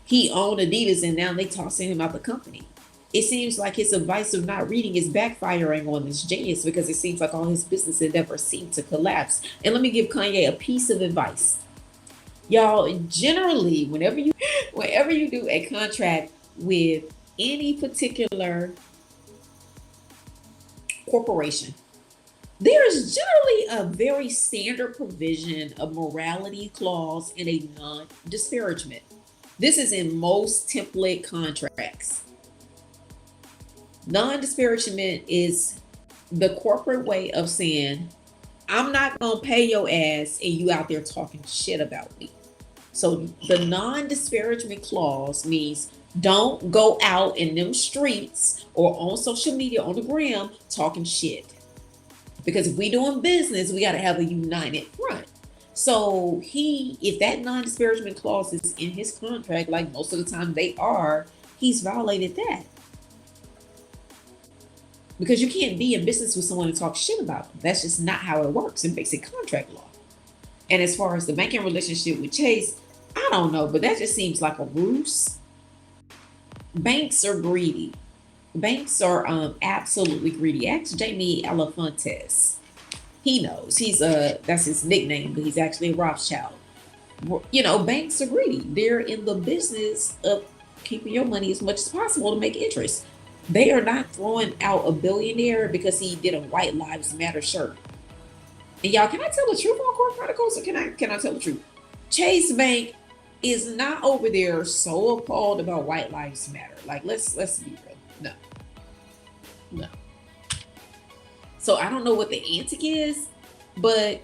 He owned Adidas, and now they tossing him out the company. It seems like his advice of not reading is backfiring on this genius, because it seems like all his business endeavors seem to collapse. And let me give Kanye a piece of advice. Y'all, generally, whenever you do a contract with any particular corporation, there is generally a very standard provision of morality clause and a non-disparagement. This is in most template contracts. Non-disparagement is the corporate way of saying, I'm not going to pay your ass and you out there talking shit about me. So the non-disparagement clause means don't go out in them streets or on social media, on the gram, talking shit. Because if we doing business, we got to have a united front. So if that non-disparagement clause is in his contract, like most of the time they are, he's violated that. Because you can't be in business with someone and talk shit about them. That's just not how it works in basic contract law. And as far as the banking relationship with Chase, I don't know, but that just seems like a ruse. Banks are greedy. Banks are absolutely greedy. Ask Jamie Elefantes. He knows. That's his nickname, but he's actually a Rothschild. Banks are greedy. They're in the business of keeping your money as much as possible to make interest. They are not throwing out a billionaire because he did a White Lives Matter shirt. And y'all, can I tell the truth on Kourt Chronicles, or can I tell the truth? Chase Bank is not over there so appalled about White Lives Matter. Like, let's be real. No. So I don't know what the antic is, but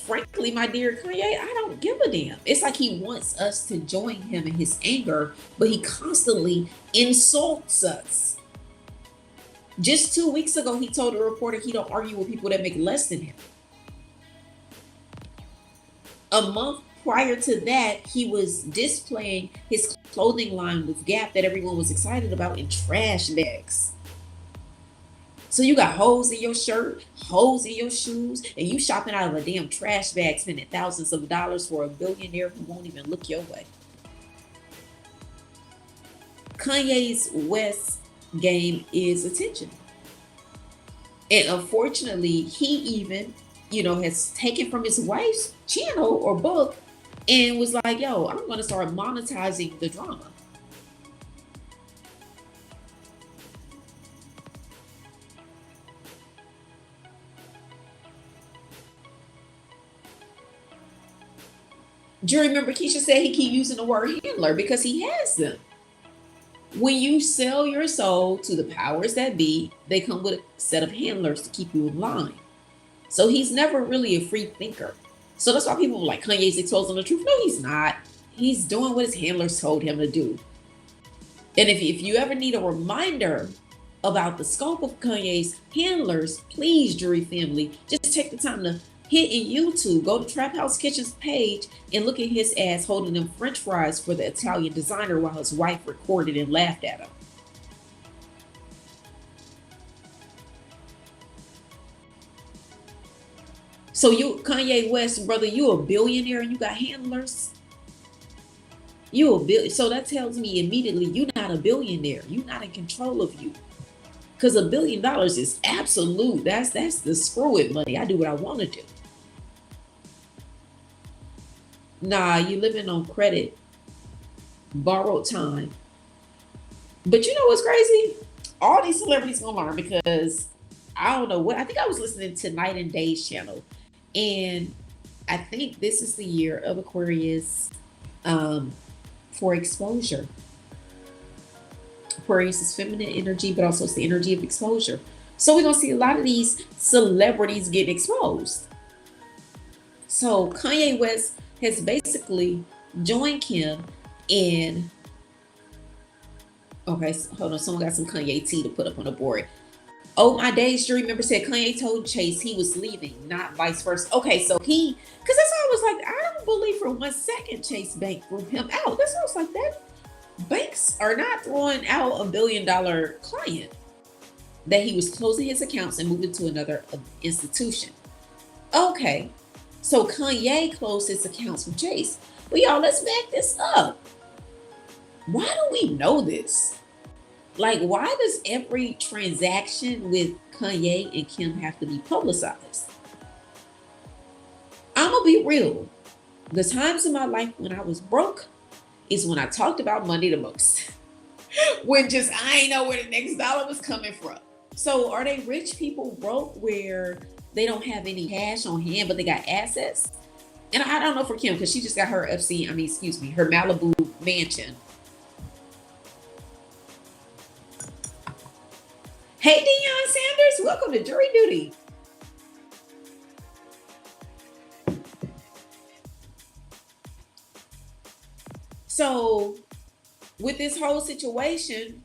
frankly, my dear Kanye, I don't give a damn. It's like he wants us to join him in his anger, but he constantly insults us. Just 2 weeks ago, he told a reporter he don't argue with people that make less than him. A month prior to that, he was displaying his clothing line with Gap that everyone was excited about in trash bags. So you got holes in your shirt, holes in your shoes, and you shopping out of a damn trash bag, spending thousands of dollars for a billionaire who won't even look your way. Kanye's West game is attention. And unfortunately, he even, has taken from his wife's channel or book and was like, yo, I'm going to start monetizing the drama. Do you remember Keisha said he keep using the word handler because he has them? When you sell your soul to the powers that be, they come with a set of handlers to keep you in line. So he's never really a free thinker. So that's why people are like, Kanye's exposing the truth. No, he's not. He's doing what his handlers told him to do. And if you ever need a reminder about the scope of Kanye's handlers, please, jury family, just take the time to hit in YouTube, go to Trap House Kitchen's page and look at his ass holding them French fries for the Italian designer while his wife recorded and laughed at him. So you, Kanye West, brother, you a billionaire and you got handlers? So that tells me immediately you're not a billionaire. You're not in control of you. Because $1 billion is absolute. That's the screw it money. I do what I want to do. Nah, you living on credit, borrowed time. But you know what's crazy? All these celebrities gonna learn because I don't know what. I think I was listening to Night and Day's channel, and I think this is the year of Aquarius for exposure. Aquarius is feminine energy, but also it's the energy of exposure. So we're gonna see a lot of these celebrities getting exposed. So Kanye West has basically joined Kim in. Okay, hold on. Someone got some Kanye tea to put up on the board. Oh, my days, jury member said Kanye told Chase he was leaving, not vice versa. Okay, so because that's why I was like, I don't believe for 1 second Chase Bank threw him out. That's why I was like, that banks are not throwing out $1 billion client. That he was closing his accounts and moving to another institution. Okay, so Kanye closed his accounts with Chase. But y'all, let's back this up. Why do we know this? Like, why does every transaction with Kanye and Kim have to be publicized? I'm gonna be real. The times in my life when I was broke is when I talked about money the most. When just I ain't know where the next dollar was coming from. So are they rich people broke where they don't have any cash on hand, but they got assets? And I don't know for Kim, because she just got her her Malibu mansion. Hey, Deion Sanders, welcome to Jury Duty. So, with this whole situation,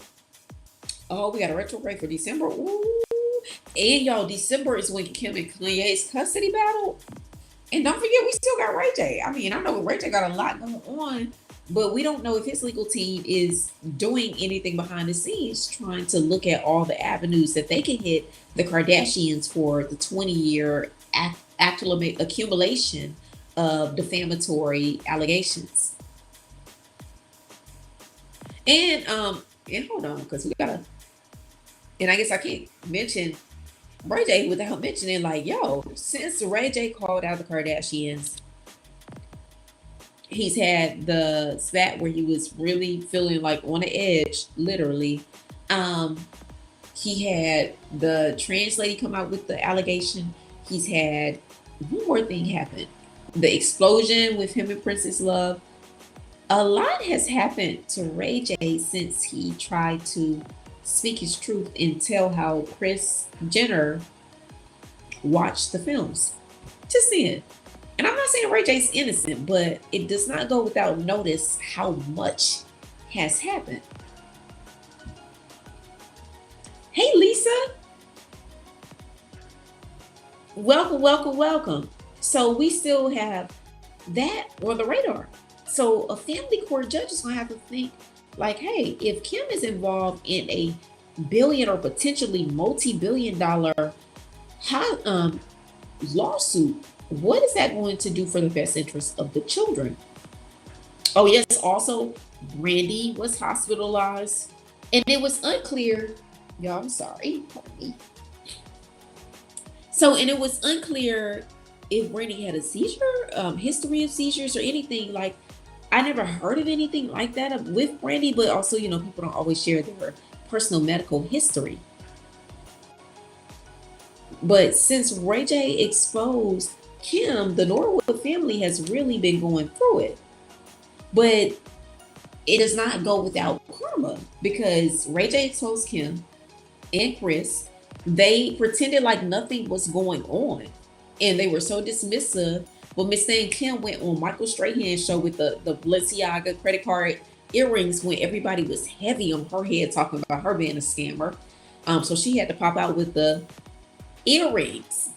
we got a retrograde for December. Ooh. And y'all, December is when Kim and Kanye's custody battle. And don't forget, we still got Ray J. I mean, I know Ray J got a lot going on, but we don't know if his legal team is doing anything behind the scenes, trying to look at all the avenues that they can hit the Kardashians for the 20-year accumulation of defamatory allegations. And hold on, because we gotta, and I guess I can't mention Ray J without mentioning, like, yo, since Ray J called out the Kardashians, he's had the spat where he was really feeling like on the edge, literally. He had the trans lady come out with the allegation. He's had one more thing happen. The explosion with him and Princess Love. A lot has happened to Ray J since he tried to speak his truth and tell how Kris Jenner watched the films. Just saying. And I'm not saying Ray J's innocent, but it does not go without notice how much has happened. Hey, Lisa. Welcome, welcome, welcome. So we still have that on the radar. So a family court judge is going to have to think like, hey, if Kim is involved in a billion or potentially multi-billion-dollar lawsuit, what is that going to do for the best interest of the children? Oh, yes. Also, Brandy was hospitalized, and it was unclear. Y'all, I'm sorry. Pardon me. So, and it was unclear if Brandy had a seizure, history of seizures or anything. Like, I never heard of anything like that with Brandy, but also, you know, people don't always share their personal medical history. But since Ray J exposed Kim, the Norwood family has really been going through it. But it does not go without karma, because Ray J exposed Kim and Kris. They pretended like nothing was going on, and they were so dismissive. But Miss Thing Kim went on Michael Strahan's show with the Balenciaga credit card earrings when everybody was heavy on her head talking about her being a scammer. So she had to pop out with the earrings.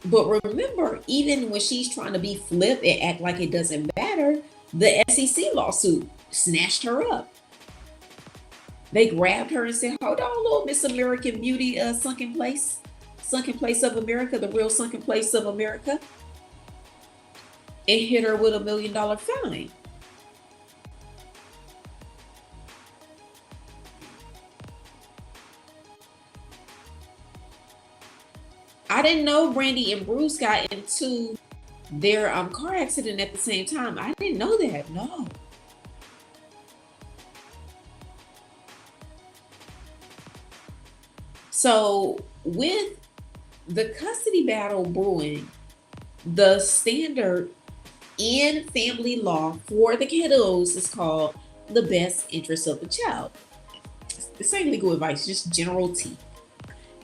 But remember, even when she's trying to be flip and act like it doesn't matter, the SEC lawsuit snatched her up. They grabbed her and said, hold on, little Miss American Beauty, sunken place of America, the real sunken place of America, and hit her with $1 million fine. I didn't know Brandy and Bruce got into their car accident at the same time. I didn't know that. No. So with the custody battle brewing, the standard in family law for the kiddos is called the best interest of the child. this ain't legal advice, just general tea.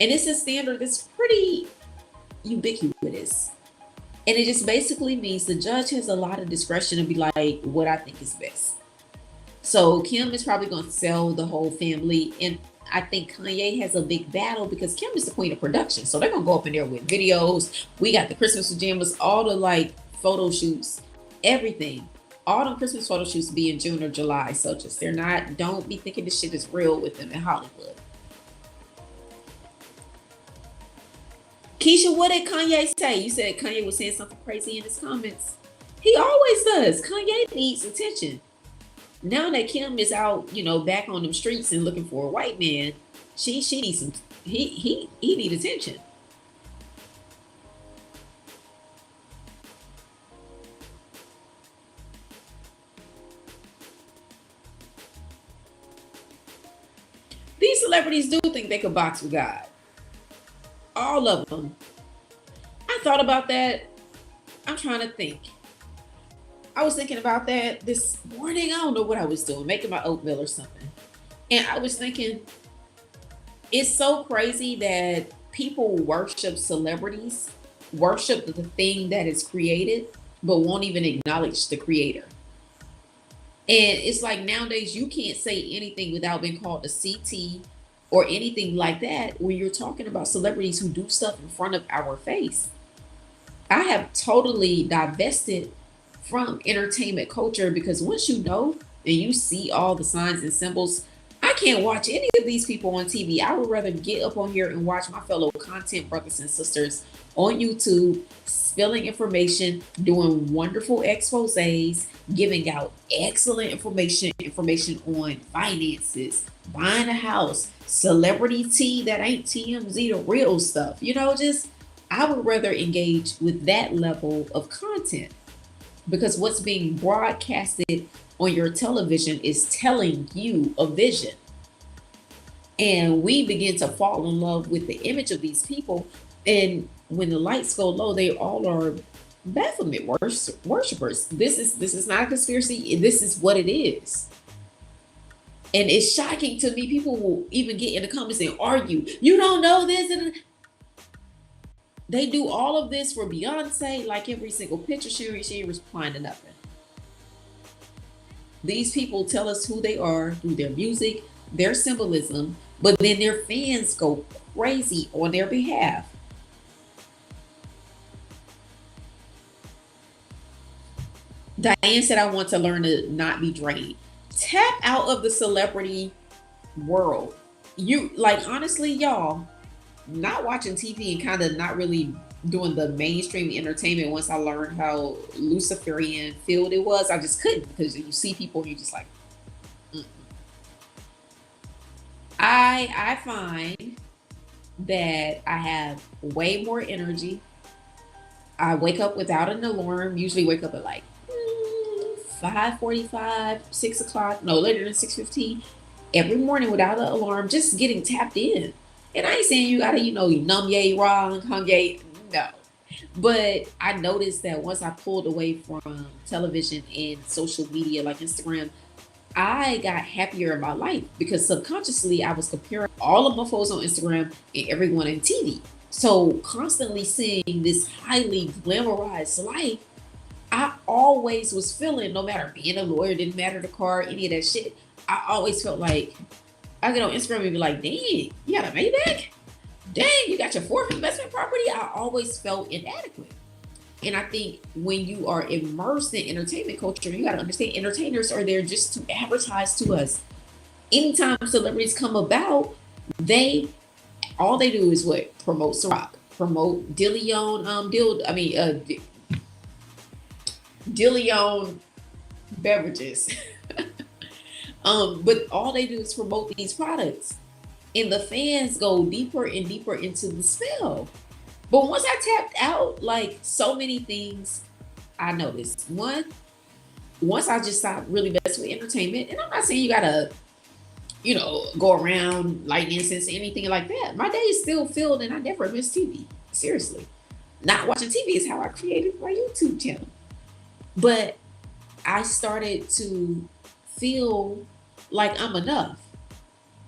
And it's a standard that's pretty ubiquitous. And it just basically means the judge has a lot of discretion to be like, what I think is best. So Kim is probably going to sell the whole family. And I think Kanye has a big battle because Kim is the queen of production. So they're going to go up in there with videos. We got the Christmas pajamas, all the like photo shoots, everything. All the Christmas photo shoots be in June or July. So just don't be thinking this shit is real with them in Hollywood. Keisha, what did Kanye say? You said Kanye was saying something crazy in his comments. He always does. Kanye needs attention. Now that Kim is out, back on them streets and looking for a white man, she needs some. He need attention. These celebrities do think they could box with God. All of them. I thought about that. I'm trying to think. I was thinking about that this morning. I don't know what I was doing, making my oatmeal or something. And I was thinking, it's so crazy that people worship celebrities, worship the thing that is created, but won't even acknowledge the creator. And it's like nowadays you can't say anything without being called a CT or anything like that when you're talking about celebrities who do stuff in front of our face. I have totally divested from entertainment culture because once you know and you see all the signs and symbols, I can't watch any of these people on TV. I would rather get up on here and watch my fellow content brothers and sisters on YouTube spilling information, doing wonderful exposés, giving out excellent information on finances, buying a house, celebrity tea that ain't TMZ, the real stuff. I would rather engage with that level of content because what's being broadcasted on your television is telling you a vision. And we begin to fall in love with the image of these people. And when the lights go low, they all are Baphomet worshipers. This is not a conspiracy. This is what it is. And it's shocking to me. People will even get in the comments and argue. You don't know this. And they do all of this for Beyonce, like every single picture she ain't replying to nothing. These people tell us who they are through their music, their symbolism, but then their fans go crazy on their behalf. Diane said, I want to learn to not be drained. Tap out of the celebrity world. Honestly, y'all, not watching TV and kind of not really doing the mainstream entertainment once I learned how Luciferian filled it was. I just couldn't because you see people and you're just like, mm-mm. I find that I have way more energy. I wake up without an alarm, usually wake up at like 5:45, 6 o'clock, no later than 6:15 every morning without an alarm, just getting tapped in. And I ain't saying you gotta, numb yay wrong, hung yay, no. But I noticed that once I pulled away from television and social media like Instagram, I got happier in my life because subconsciously I was comparing all of my photos on Instagram and everyone on TV. So constantly seeing this highly glamorized life, I always was feeling, no matter being a lawyer, didn't matter the car, any of that shit, I always felt like I get on Instagram and be like, dang, you got a Maybach? Dang, you got your fourth investment property? I always felt inadequate. And I think when you are immersed in entertainment culture, you got to understand entertainers are there just to advertise to us. Anytime celebrities come about, all they do is what? Promote Ciroc, promote DeLeon beverages. But all they do is promote these products. And the fans go deeper and deeper into the spell. But once I tapped out, like so many things I noticed. One, once I just stopped really messing with entertainment, and I'm not saying you gotta, go around lighting incense or anything like that. My day is still filled and I never miss TV. Seriously. Not watching TV is how I created my YouTube channel. But I started to feel like I'm enough.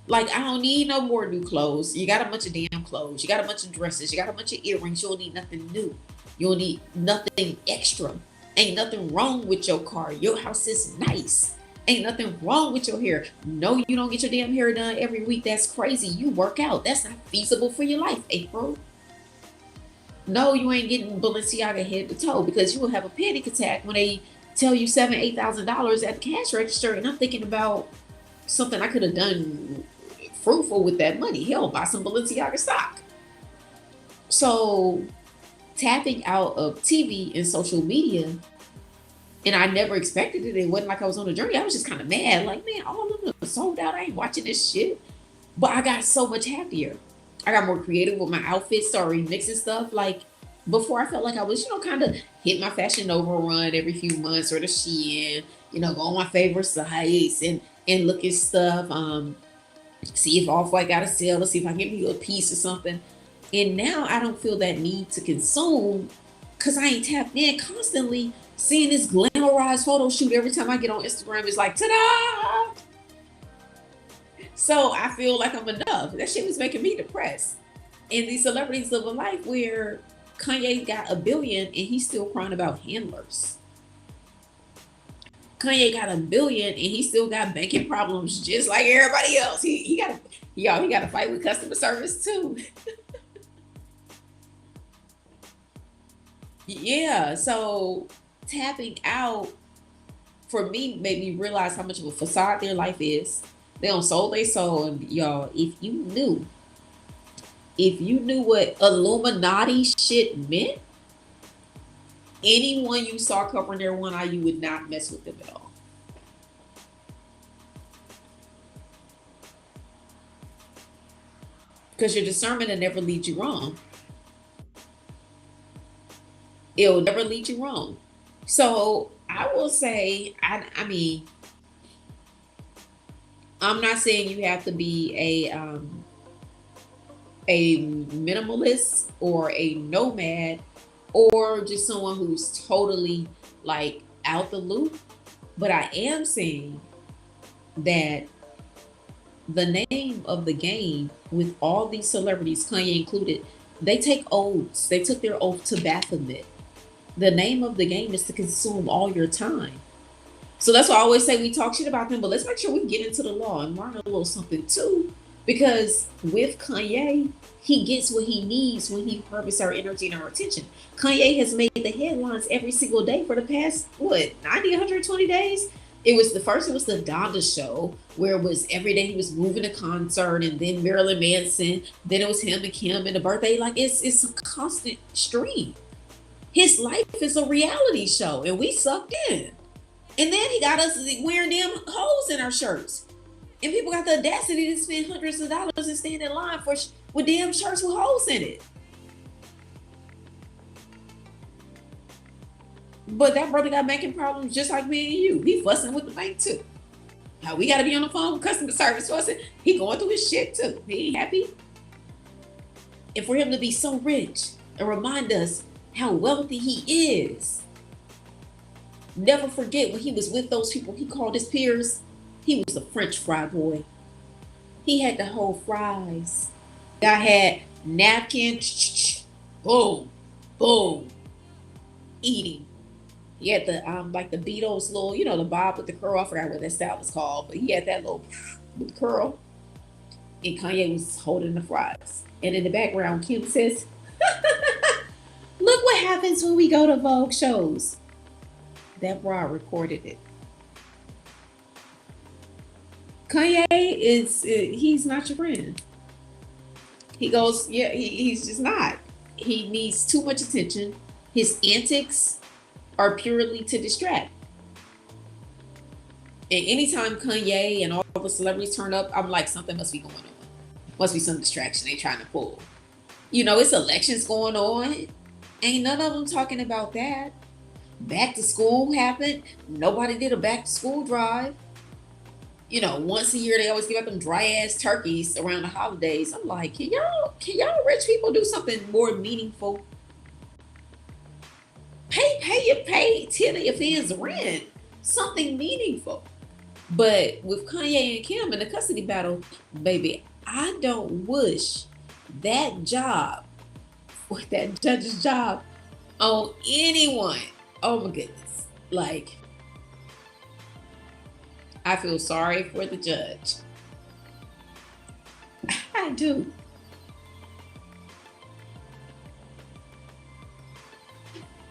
Like, I don't need no more new clothes. You got a bunch of damn clothes. You got a bunch of dresses. You got a bunch of earrings. You don't need nothing new. You don't need nothing extra. Ain't nothing wrong with your car. Your house is nice. Ain't nothing wrong with your hair. No, you don't get your damn hair done every week. That's crazy. You work out. That's not feasible for your life, April. No, you ain't getting Balenciaga head to toe, because you will have a panic attack when they tell you $7,000-8,000 at the cash register. And I'm thinking about something I could have done fruitful with that money. Hell, buy some Balenciaga stock. So tapping out of TV and social media, and I never expected it. It wasn't like I was on a journey. I was just kind of mad. Like, man, all of them are sold out. I ain't watching this shit. But I got so much happier. I got more creative with my outfits, started remixing stuff. Like, before I felt like I was, kind of hit my Fashion Nova run every few months, or the Shein, go on my favorite sites and look at stuff. See if Off-White got a sale, to see if I can get me a piece or something. And now I don't feel that need to consume, because I ain't tapped in constantly. Seeing this glamorized photo shoot every time I get on Instagram is like, ta-da! So I feel like I'm enough. That shit was making me depressed. And these celebrities live a life where Kanye got $1 billion and he's still crying about handlers. Kanye got $1 billion and he still got banking problems just like everybody else. He got to fight with customer service too. Yeah, so tapping out for me made me realize how much of a facade their life is. They don't sold their soul, and y'all, if you knew what Illuminati shit meant, anyone you saw covering their one eye, you would not mess with them at all. Because your discernment will never lead you wrong. It will never lead you wrong. So I will say, I mean, I'm not saying you have to be a minimalist or a nomad or just someone who's totally like out the loop. But I am saying that the name of the game with all these celebrities, Kanye included, they take oaths. They took their oath to Baphomet. The name of the game is to consume all your time. So that's why I always say we talk shit about them, but let's make sure we get into the law and learn a little something too. Because with Kanye, he gets what he needs when he harvests our energy and our attention. Kanye has made the headlines every single day for the past, 90, 120 days? It was the Donda show, where it was every day he was moving a concert, and then Marilyn Manson, then it was him and Kim and the birthday. Like, it's a constant stream. His life is a reality show, and we sucked in. And then he got us wearing them holes in our shirts. And people got the audacity to spend hundreds of dollars and stand in line with damn shirts with holes in it. But that brother got banking problems just like me and you. He fussing with the bank too. Now we got to be on the phone with customer service fussing. He going through his shit too. He ain't happy. And for him to be so rich and remind us how wealthy he is. Never forget when he was with those people he called his peers, he was a French fry boy. He had the whole fries. Guy had napkin, boom, boom, eating. He had the like the Beatles little, the bob with the curl. I forgot what that style was called, but he had that little with the curl. And Kanye was holding the fries. And in the background, Kim says, "Look what happens when we go to Vogue shows." That bra recorded it. Kanye he's not your friend. He goes, he's just not. He needs too much attention. His antics are purely to distract. And anytime Kanye and all the celebrities turn up, I'm like, something must be going on. Must be some distraction they trying to pull. It's elections going on. Ain't none of them talking about that. Back to school happened. Nobody did a back to school drive. Once a year they always give out them dry ass turkeys around the holidays. I'm like, can y'all rich people do something more meaningful? Pay 10 of your fans rent. Something meaningful. But with Kanye and Kim in the custody battle, baby, I don't wish that job, with that judge's job, on anyone. Oh my goodness. Like, I feel sorry for the judge. I do.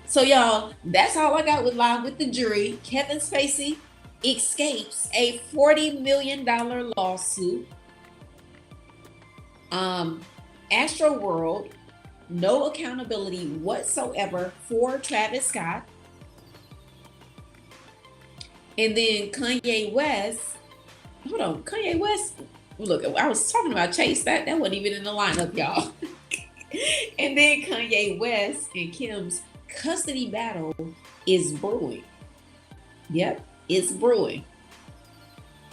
So y'all, that's all I got with Live with the Jury. Kevin Spacey escapes a $40 million lawsuit. ASTROWORLD, no accountability whatsoever for Travis Scott. And then Kanye West, hold on, Kanye West, look, I was talking about Chase, that wasn't even in the lineup, y'all. And then Kanye West and Kim's custody battle is brewing. Yep, it's brewing.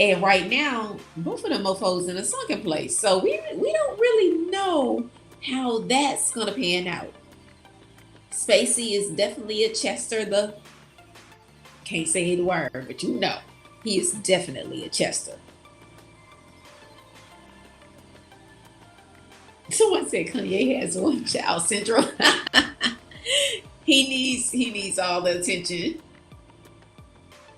And right now, both of them mofos in a sunken place. So we don't really know how that's gonna pan out. Spacey is definitely a Chester, can't say the word, but you know, he is definitely a Chester. Someone said Kanye has one child syndrome. He needs all the attention.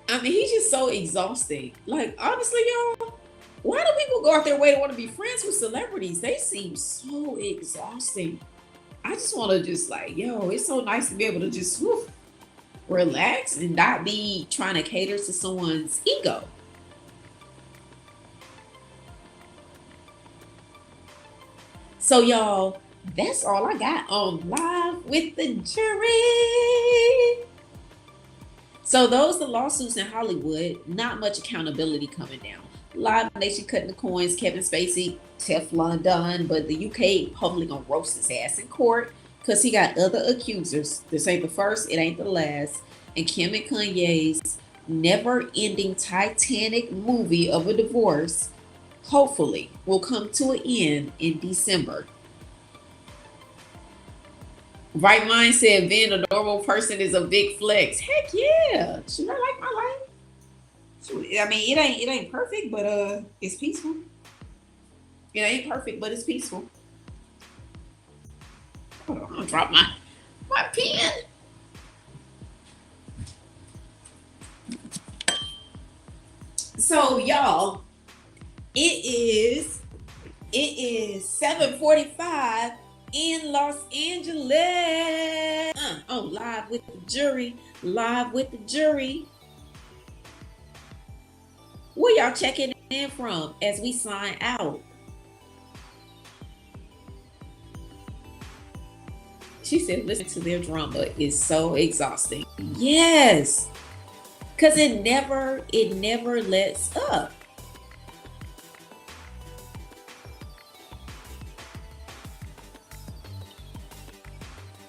I mean, he's just so exhausting. Like, honestly, y'all, why do people go out their way to want to be friends with celebrities? They seem so exhausting. I just want to just like, yo, it's so nice to be able to just relax and not be trying to cater to someone's ego. So y'all, that's all I got on Live with the Jury. So those are the lawsuits in Hollywood. Not much accountability coming down. Live Nation cutting the coins. Kevin Spacey, Teflon done, but the UK public gonna roast his ass in court because he got other accusers. This ain't the first, it ain't the last. And Kim and Kanye's never-ending Titanic movie of a divorce hopefully will come to an end in December. Right Mind said being a normal person is a big flex. Heck yeah. Should I like my life? I mean, it ain't perfect, but it's peaceful. It ain't perfect, but it's peaceful. Hold on, I'm gonna drop my pen. So y'all, it is 7:45 in Los Angeles. Live with the Jury. Live with the Jury. Where y'all checking in from as we sign out? She said, listen to their drama is so exhausting. Yes. Because it never lets up.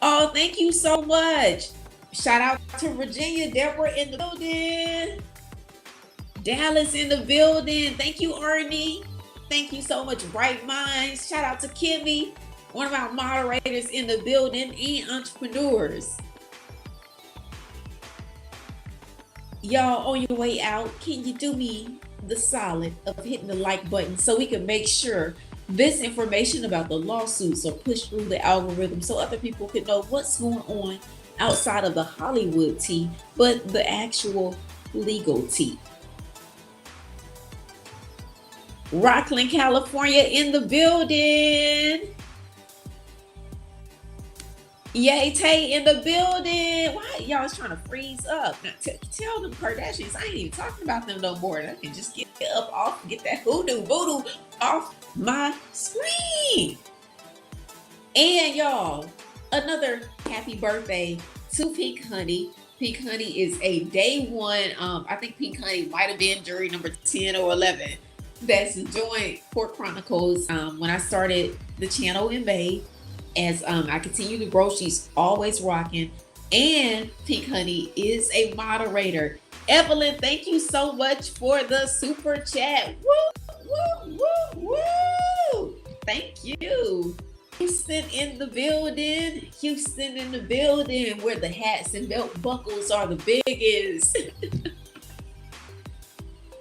Oh, thank you so much. Shout out to Virginia, Deborah in the building. Dallas in the building. Thank you, Ernie. Thank you so much, Bright Minds. Shout out to Kimmy, one of our moderators in the building, and entrepreneurs. Y'all, on your way out, can you do me the solid of hitting the like button so we can make sure this information about the lawsuits are pushed through the algorithm so other people can know what's going on outside of the Hollywood tea, but the actual legal tea. Rockland, California in the building. Yay, Tay in the building. Why y'all is trying to freeze up? Now, tell them Kardashians I ain't even talking about them no more. I can just get that voodoo off my screen. And y'all, another happy birthday to Pink Honey. Pink Honey is a day one. I think Pink Honey might have been jury number 10 or 11 that's joined Kourt Chronicles when I started the channel in May. As I continue to grow, she's always rocking. And Pink Honey is a moderator. Evelyn, thank you so much for the super chat. Woo, woo, woo, woo. Thank you. Houston in the building. Houston in the building where the hats and belt buckles are the biggest.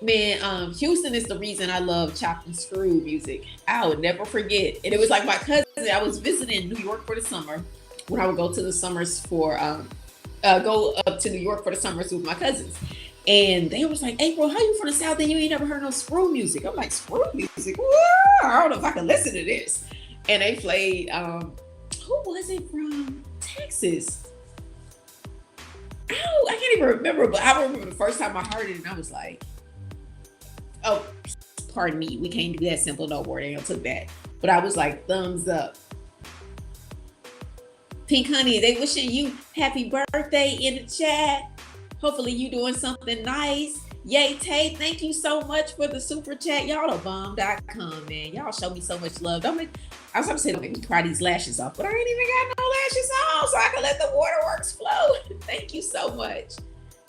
Man, Houston is the reason I love chop and screw music. I would never forget. And it was like my cousin. I was visiting New York for the summer when I would go to the summers for go up to New York for the summers with my cousins. And they was like, April, how you from the South and you ain't never heard no screw music? I'm like, screw music? Whoa, I don't know if I can listen to this. And they played who was it from Texas? Oh, I can't even remember, but I remember the first time I heard it and I was like, oh, pardon me, we can't do that simple no more. They took that. But I was like, thumbs up. Pink Honey, they wishing you happy birthday in the chat. Hopefully you doing something nice. Yay, Tay, thank you so much for the super chat. Y'all are bomb.com, man. Y'all show me so much love. I was about to say, don't make me cry these lashes off, but I ain't even got no lashes on, so I can let the waterworks flow. Thank you so much.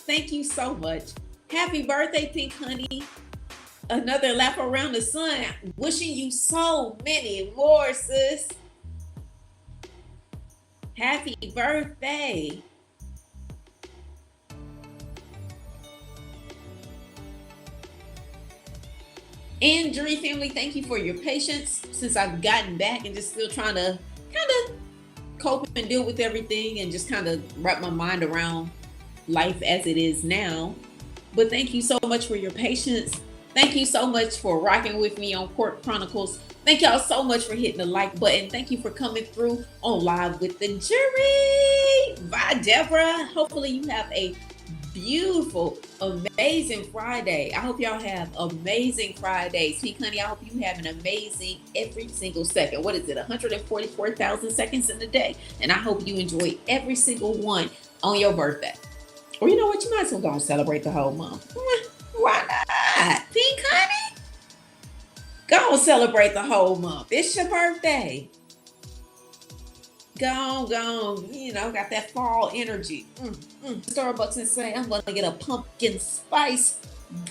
Thank you so much. Happy birthday, Pink Honey. Another lap around the sun. Wishing you so many more, sis. Happy birthday. And Jury family, thank you for your patience since I've gotten back and just still trying to kind of cope and deal with everything and just kind of wrap my mind around life as it is now. But thank you so much for your patience. Thank you so much for rocking with me on Kourt Chronicles. Thank y'all so much for hitting the like button. Thank you for coming through on Live with the Jury. Bye, Deborah. Hopefully you have a beautiful, amazing Friday. I hope y'all have amazing Fridays. Pink Honey, I hope you have an amazing every single second. What is it? 144,000 seconds in a day. And I hope you enjoy every single one on your birthday. Or you know what? You might as well go and celebrate the whole month. Why not? Pink Honey? Go and celebrate the whole month. It's your birthday. Go on, you know, got that fall energy. Starbucks and say, I'm gonna get a pumpkin spice,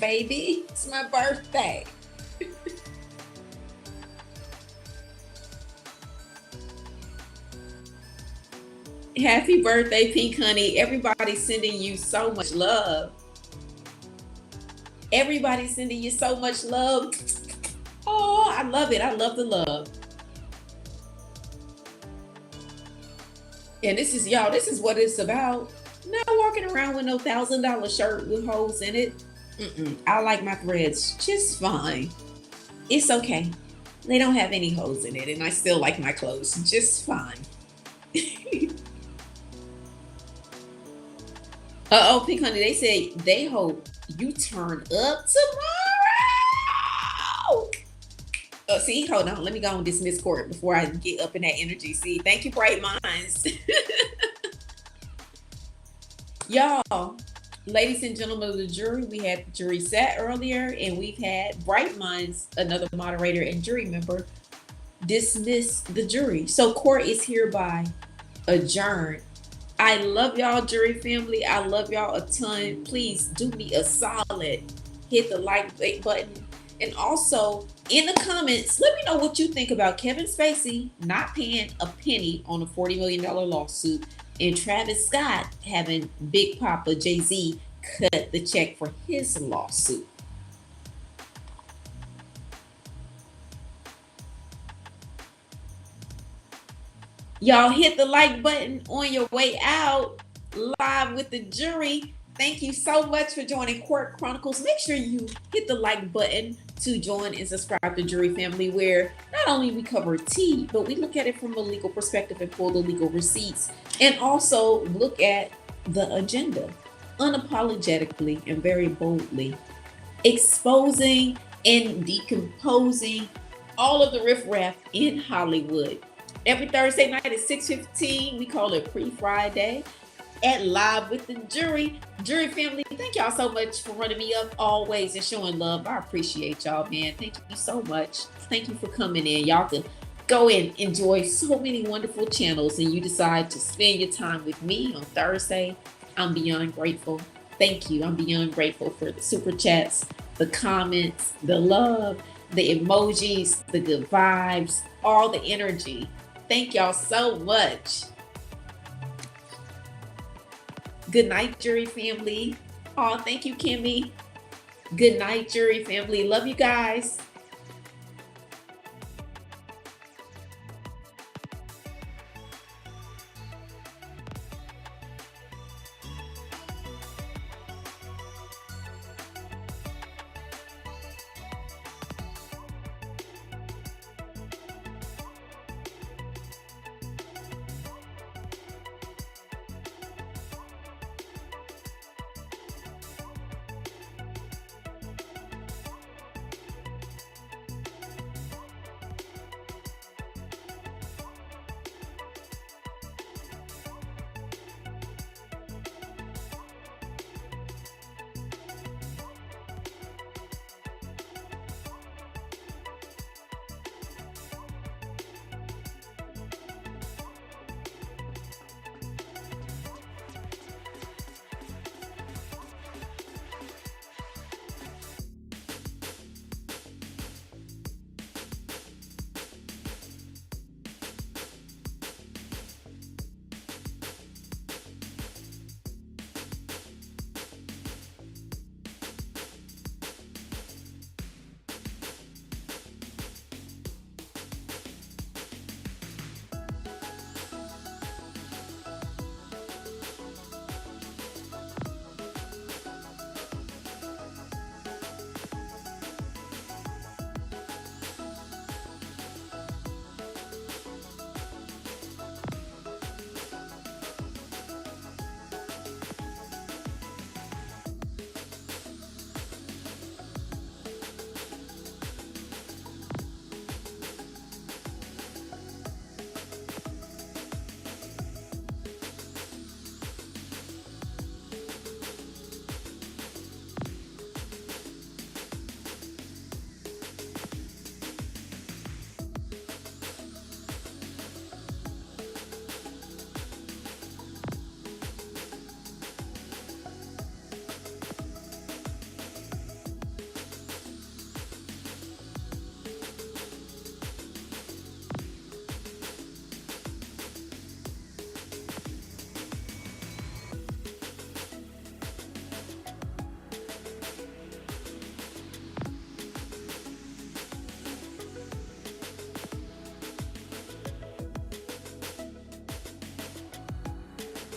baby. It's my birthday. Happy birthday, Pink Honey. Everybody's sending you so much love. Everybody's sending you so much love. Oh, I love it. I love the love. And this is, y'all, this is what it's about. Not walking around with no $1,000 shirt with holes in it. I like my threads just fine. It's okay. They don't have any holes in it, and I still like my clothes just fine. Uh-oh, Pink Honey, they say they hope you turn up tomorrow. See, hold on. Let me go and dismiss Kourt before I get up in that energy. See, thank you, Bright Minds. Y'all, ladies and gentlemen of the jury, we had the jury sat earlier, and we've had Bright Minds, another moderator and jury member, dismiss the jury. So Kourt is hereby adjourned. I love y'all, jury family. I love y'all a ton. Please do me a solid. Hit the like button. And also, in the comments, let me know what you think about Kevin Spacey not paying a penny on a $40 million lawsuit and Travis Scott having Big Papa Jay-Z cut the check for his lawsuit. Y'all hit the like button on your way out. Live with the Jury. Thank you so much for joining Kourt Chronicles. Make sure you hit the like button to join and subscribe to Jury Family, where not only we cover tea, but we look at it from a legal perspective and pull the legal receipts, and also look at the agenda unapologetically and very boldly, exposing and decomposing all of the riffraff in Hollywood. Every Thursday night at 6:15, we call it Pre-Friday at Live with the Jury. Jury family, thank y'all so much for running me up always and showing love. I appreciate y'all, man. Thank you so much. Thank you for coming in. Y'all can go and enjoy so many wonderful channels, and you decide to spend your time with me on Thursday. I'm beyond grateful. Thank you. I'm beyond grateful for the super chats, the comments, the love, the emojis, the good vibes, all the energy. Thank y'all so much. Good night, Jury family. Oh, thank you, Kimmy. Good night, jury family. Love you guys.